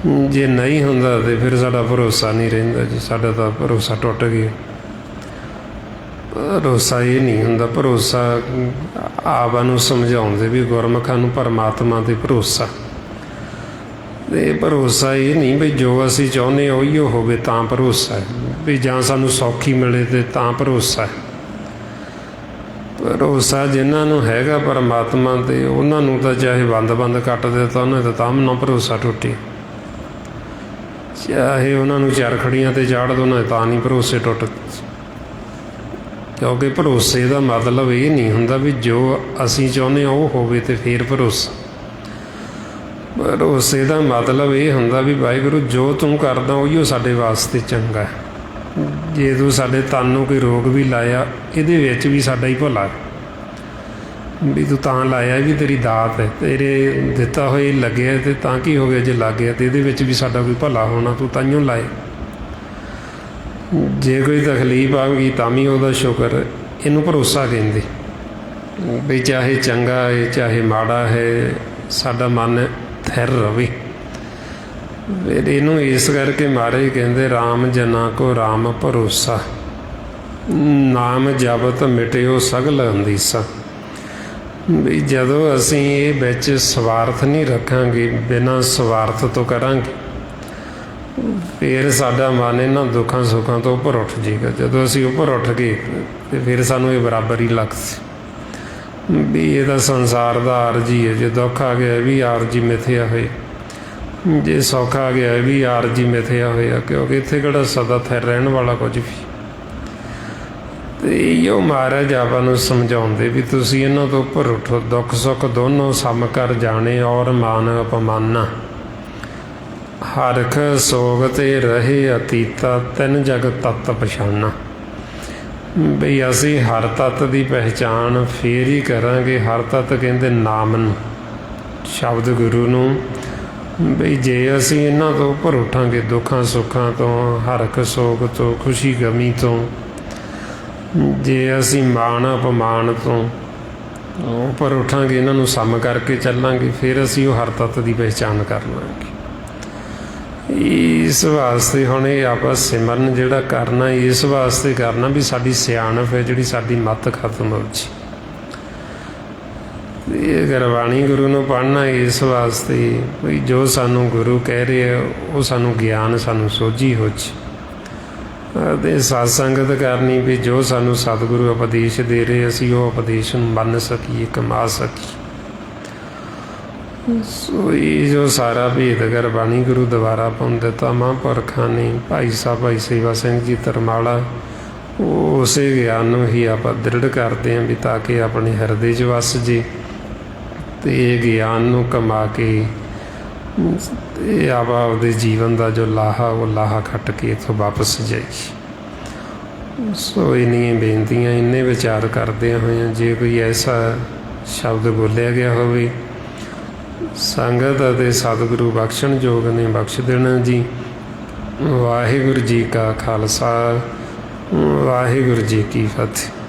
ਜੇ ਨਹੀਂ ਹੁੰਦਾ ਤਾਂ ਫਿਰ ਸਾਡਾ ਭਰੋਸਾ ਨਹੀਂ ਰਹਿੰਦਾ ਜੀ। ਸਾਡਾ ਤਾਂ ਭਰੋਸਾ ਟੁੱਟ ਗਿਆ। ਭਰੋਸਾ ਇਹ ਨਹੀਂ ਹੁੰਦਾ। ਭਰੋਸਾ ਆਪ ਨੂੰ ਸਮਝਾਉਂਦੇ ਵੀ ਗੁਰਮੁਖਾਂ ਨੂੰ ਪਰਮਾਤਮਾ 'ਤੇ ਭਰੋਸਾ। ਅਤੇ ਭਰੋਸਾ ਇਹ ਨਹੀਂ ਵੀ ਜੋ ਅਸੀਂ ਚਾਹੁੰਦੇ ਹਾਂ ਉਹੀ ਹੋਵੇ ਤਾਂ ਭਰੋਸਾ ਹੈ, ਵੀ ਜਾਂ ਸਾਨੂੰ ਸੌਖੀ ਮਿਲੇ ਅਤੇ ਤਾਂ ਭਰੋਸਾ ਹੈ। ਭਰੋਸਾ ਜਿਨ੍ਹਾਂ ਨੂੰ ਹੈਗਾ ਪਰਮਾਤਮਾ 'ਤੇ ਉਹਨਾਂ ਨੂੰ ਤਾਂ ਚਾਹੇ ਬੰਦ ਕੱਟ ਦਿੱਤਾ ਉਹਨੇ ਤਾਂ ਨਾ ਭਰੋਸਾ ਟੁੱਟੇ, ਚਾਹੇ ਉਹਨਾਂ ਨੂੰ ਚਰਖੜੀਆਂ 'ਤੇ ਚਾੜ੍ਹ ਦੋ ਉਹਨਾਂ ਤਾਂ ਨਹੀਂ ਭਰੋਸੇ ਟੁੱਟ। ਕਿਉਂਕਿ ਭਰੋਸੇ ਦਾ ਮਤਲਬ ਇਹ ਨਹੀਂ ਹੁੰਦਾ ਵੀ ਜੋ ਅਸੀਂ ਚਾਹੁੰਦੇ ਹਾਂ ਉਹ ਹੋਵੇ ਅਤੇ ਫਿਰ ਭਰੋਸਾ। ਭਰੋਸੇ ਦਾ ਮਤਲਬ ਇਹ ਹੁੰਦਾ ਵੀ ਵਾਹਿਗੁਰੂ ਜੋ ਤੂੰ ਕਰਦਾ ਉਹੀਓ ਸਾਡੇ ਵਾਸਤੇ ਚੰਗਾ ਹੈ। ਜੇ ਤੂੰ ਸਾਡੇ ਤਨ ਨੂੰ ਕੋਈ ਰੋਗ ਵੀ ਲਾਇਆ ਇਹਦੇ ਵਿੱਚ ਵੀ ਸਾਡਾ ਹੀ ਭਲਾ ਹੈ, ਵੀ ਤੂੰ ਤਾਂ ਲਾਇਆ ਵੀ ਤੇਰੀ ਦਾਤ ਹੈ, ਤੇਰੇ ਦਿੱਤਾ ਹੋਇਆ ਲੱਗਿਆ ਅਤੇ ਤਾਂ ਕੀ ਹੋ ਗਿਆ ਜੇ ਲੱਗ ਗਿਆ ਅਤੇ ਇਹਦੇ ਵਿੱਚ ਵੀ ਸਾਡਾ ਕੋਈ ਭਲਾ ਹੋਣਾ, ਤੂੰ ਤਾਂਹੀਓ ਲਾਏ। ਜੇ ਕੋਈ ਤਕਲੀਫ ਆ ਗਈ ਤਾਂ ਵੀ ਉਹਦਾ ਸ਼ੁਕਰ, ਇਹਨੂੰ ਭਰੋਸਾ ਕਹਿੰਦੇ। ਵੀ ਚਾਹੇ ਚੰਗਾ ਹੈ ਚਾਹੇ ਮਾੜਾ ਹੈ ਸਾਡਾ ਮਨ ਥਿਰ ਰਵੇ। ਫਿਰ ਇਹਨੂੰ ਇਸ ਕਰਕੇ ਮਹਾਰਾਜ ਕਹਿੰਦੇ ਰਾਮ ਜਨਾ ਕੋ ਰਾਮ ਭਰੋਸਾ, ਨਾਮ ਜਪਤ ਮਿਟਿਓ ਸਗਲ ਅੰਦੀਸਾ। ਵੀ ਜਦੋਂ ਅਸੀਂ ਇਹ ਵਿੱਚ ਸਵਾਰਥ ਨਹੀਂ ਰੱਖਾਂਗੇ, ਬਿਨਾਂ ਸਵਾਰਥ ਤੋਂ ਕਰਾਂਗੇ, ਫਿਰ ਸਾਡਾ ਮਨ ਇਹਨਾਂ ਦੁੱਖਾਂ ਸੁੱਖਾਂ ਤੋਂ ਉੱਪਰ ਉੱਠ ਜਾਏਗਾ। ਜਦੋਂ ਅਸੀਂ ਉੱਪਰ ਉੱਠ ਗਏ ਅਤੇ ਫਿਰ ਸਾਨੂੰ ਇਹ ਬਰਾਬਰ ਹੀ ਲੱਗਦਾ ਵੀ ਇਹ ਤਾਂ ਸੰਸਾਰ ਦਾ ਆਰਜੀ ਹੈ। ਜੇ ਦੁੱਖ ਆ ਗਿਆ ਇਹ ਵੀ ਆਰਜੀ ਮਿਥਿਆ ਹੋਏ, ਜੇ ਸੁੱਖ ਆ ਗਿਆ ਇਹ ਵੀ ਆਰਜੀ ਮਿਥਿਆ ਹੋਇਆ, ਕਿਉਂਕਿ ਇੱਥੇ ਕਿਹੜਾ ਸਦਾ ਥਿਰ ਰਹਿਣ ਵਾਲਾ ਕੁਝ ਵੀ। ਅਤੇ ਇਹੋ ਮਹਾਰਾਜ ਆਪਾਂ ਨੂੰ ਸਮਝਾਉਂਦੇ ਵੀ ਤੁਸੀਂ ਇਹਨਾਂ ਤੋਂ ਉੱਪਰ ਉੱਠੋ। ਦੁੱਖ ਸੁੱਖ ਦੋਨੋਂ ਸਮ ਕਰ ਜਾਣੇ ਔਰ ਮਾਨ ਅਪਮਾਨਾ, ਹਰਖ ਸੋਗ ਤੇ ਰਹੇ ਅਤੀਤਾ ਤਿੰਨ ਜਗ ਤੱਤ ਪਛਾਣਾ। ਬਈ ਅਸੀਂ ਹਰ ਤੱਤ ਦੀ ਪਹਿਚਾਣ ਫੇਰ ਹੀ ਕਰਾਂਗੇ। ਹਰ ਤੱਤ ਕਹਿੰਦੇ ਨਾਮ ਨੂੰ, ਸ਼ਬਦ ਗੁਰੂ ਨੂੰ। ਬਈ ਜੇ ਅਸੀਂ ਇਹਨਾਂ ਤੋਂ ਉੱਪਰ ਉੱਠਾਂਗੇ, ਦੁੱਖਾਂ ਸੁੱਖਾਂ ਤੋਂ, ਹਰਖ ਸੋਗ ਤੋਂ, ਖੁਸ਼ੀ ਗਮੀ ਤੋਂ, ਜੇ ਅਸੀਂ ਮਾਣ ਅਪਮਾਨ ਤੋਂ ਉੱਪਰ ਉੱਠਾਂਗੇ, ਇਹਨਾਂ ਨੂੰ ਸਮ ਕਰਕੇ ਚੱਲਾਂਗੇ, ਫਿਰ ਅਸੀਂ ਉਹ ਹਰ ਤੱਤ ਦੀ ਪਹਿਚਾਣ ਕਰ ਲਵਾਂਗੇ। ਇਸ ਵਾਸਤੇ ਹੁਣ ਇਹ ਆਪਾਂ ਸਿਮਰਨ ਜਿਹੜਾ ਕਰਨਾ, ਇਸ ਵਾਸਤੇ ਕਰਨਾ ਵੀ ਸਾਡੀ ਸਿਆਣਪ ਹੈ ਜਿਹੜੀ ਸਾਡੀ ਮੱਤ ਖਤਮ ਹੋ ਜੀ। ਇਹ ਗੁਰਬਾਣੀ ਗੁਰੂ ਨੂੰ ਪੜ੍ਹਨਾ ਇਸ ਵਾਸਤੇ ਵੀ ਜੋ ਸਾਨੂੰ ਗੁਰੂ ਕਹਿ ਰਹੇ ਉਹ ਸਾਨੂੰ ਗਿਆਨ, ਸਾਨੂੰ ਸੋਝੀ ਹੋ ਜੀ। ਅਤੇ ਸਤ ਸੰਗਤ ਕਰਨੀ ਵੀ ਜੋ ਸਾਨੂੰ ਸਤਿਗੁਰੂ ਉਪਦੇਸ਼ ਦੇ ਰਹੇ ਅਸੀਂ ਉਹ ਉਪਦੇਸ਼ ਨੂੰ ਮੰਨ ਸਕੀਏ, ਕਮਾ ਸਕੀਏ। ਸੋ ਇਹ ਜੋ ਸਾਰਾ ਭੇਦ ਗੁਰਬਾਣੀ ਗੁਰੂ ਦੁਆਰਾ ਪਾਉਣ ਦਿੱਤਾ ਮਹਾਂਪੁਰਖਾਂ ਨੇ, ਭਾਈ ਸਾਹਿਬ ਭਾਈ ਸੇਵਾ ਸਿੰਘ ਜੀ ਧਰਮਾਲਾ, ਉਹ ਉਸੇ ਗਿਆਨ ਨੂੰ ਹੀ ਆਪਾਂ ਦ੍ਰਿੜ ਕਰਦੇ ਹਾਂ ਵੀ ਤਾਂ ਕਿ ਆਪਣੇ ਹਿਰਦੇ 'ਚ ਵਸ ਜੇ ਅਤੇ ਇਹ ਗਿਆਨ ਨੂੰ ਕਮਾ ਕੇ ਇਹ ਆਪਾਂ ਆਪਦੇ ਜੀਵਨ ਦਾ ਜੋ ਲਾਹਾ ਉਹ ਲਾਹਾ ਖੱਟ ਕੇ ਇੱਥੋਂ ਵਾਪਸ ਜਾਈਏ। ਸੋ ਇੰਨੀਆਂ ਬੇਨਤੀਆਂ, ਇੰਨੇ ਵਿਚਾਰ ਕਰਦਿਆਂ ਹੋਇਆਂ ਜੇ ਕੋਈ ਐਸਾ ਸ਼ਬਦ ਬੋਲਿਆ ਗਿਆ ਹੋਵੇ ਸੰਗਤ ਅਤੇ ਸਤਿਗੁਰੂ ਬਖਸ਼ਣਯੋਗ ਨੇ ਬਖਸ਼ ਦੇਣਾ ਜੀ। ਵਾਹਿਗੁਰੂ ਜੀ ਕਾ ਖਾਲਸਾ, ਵਾਹਿਗੁਰੂ ਜੀ ਕੀ ਫਤਿਹ।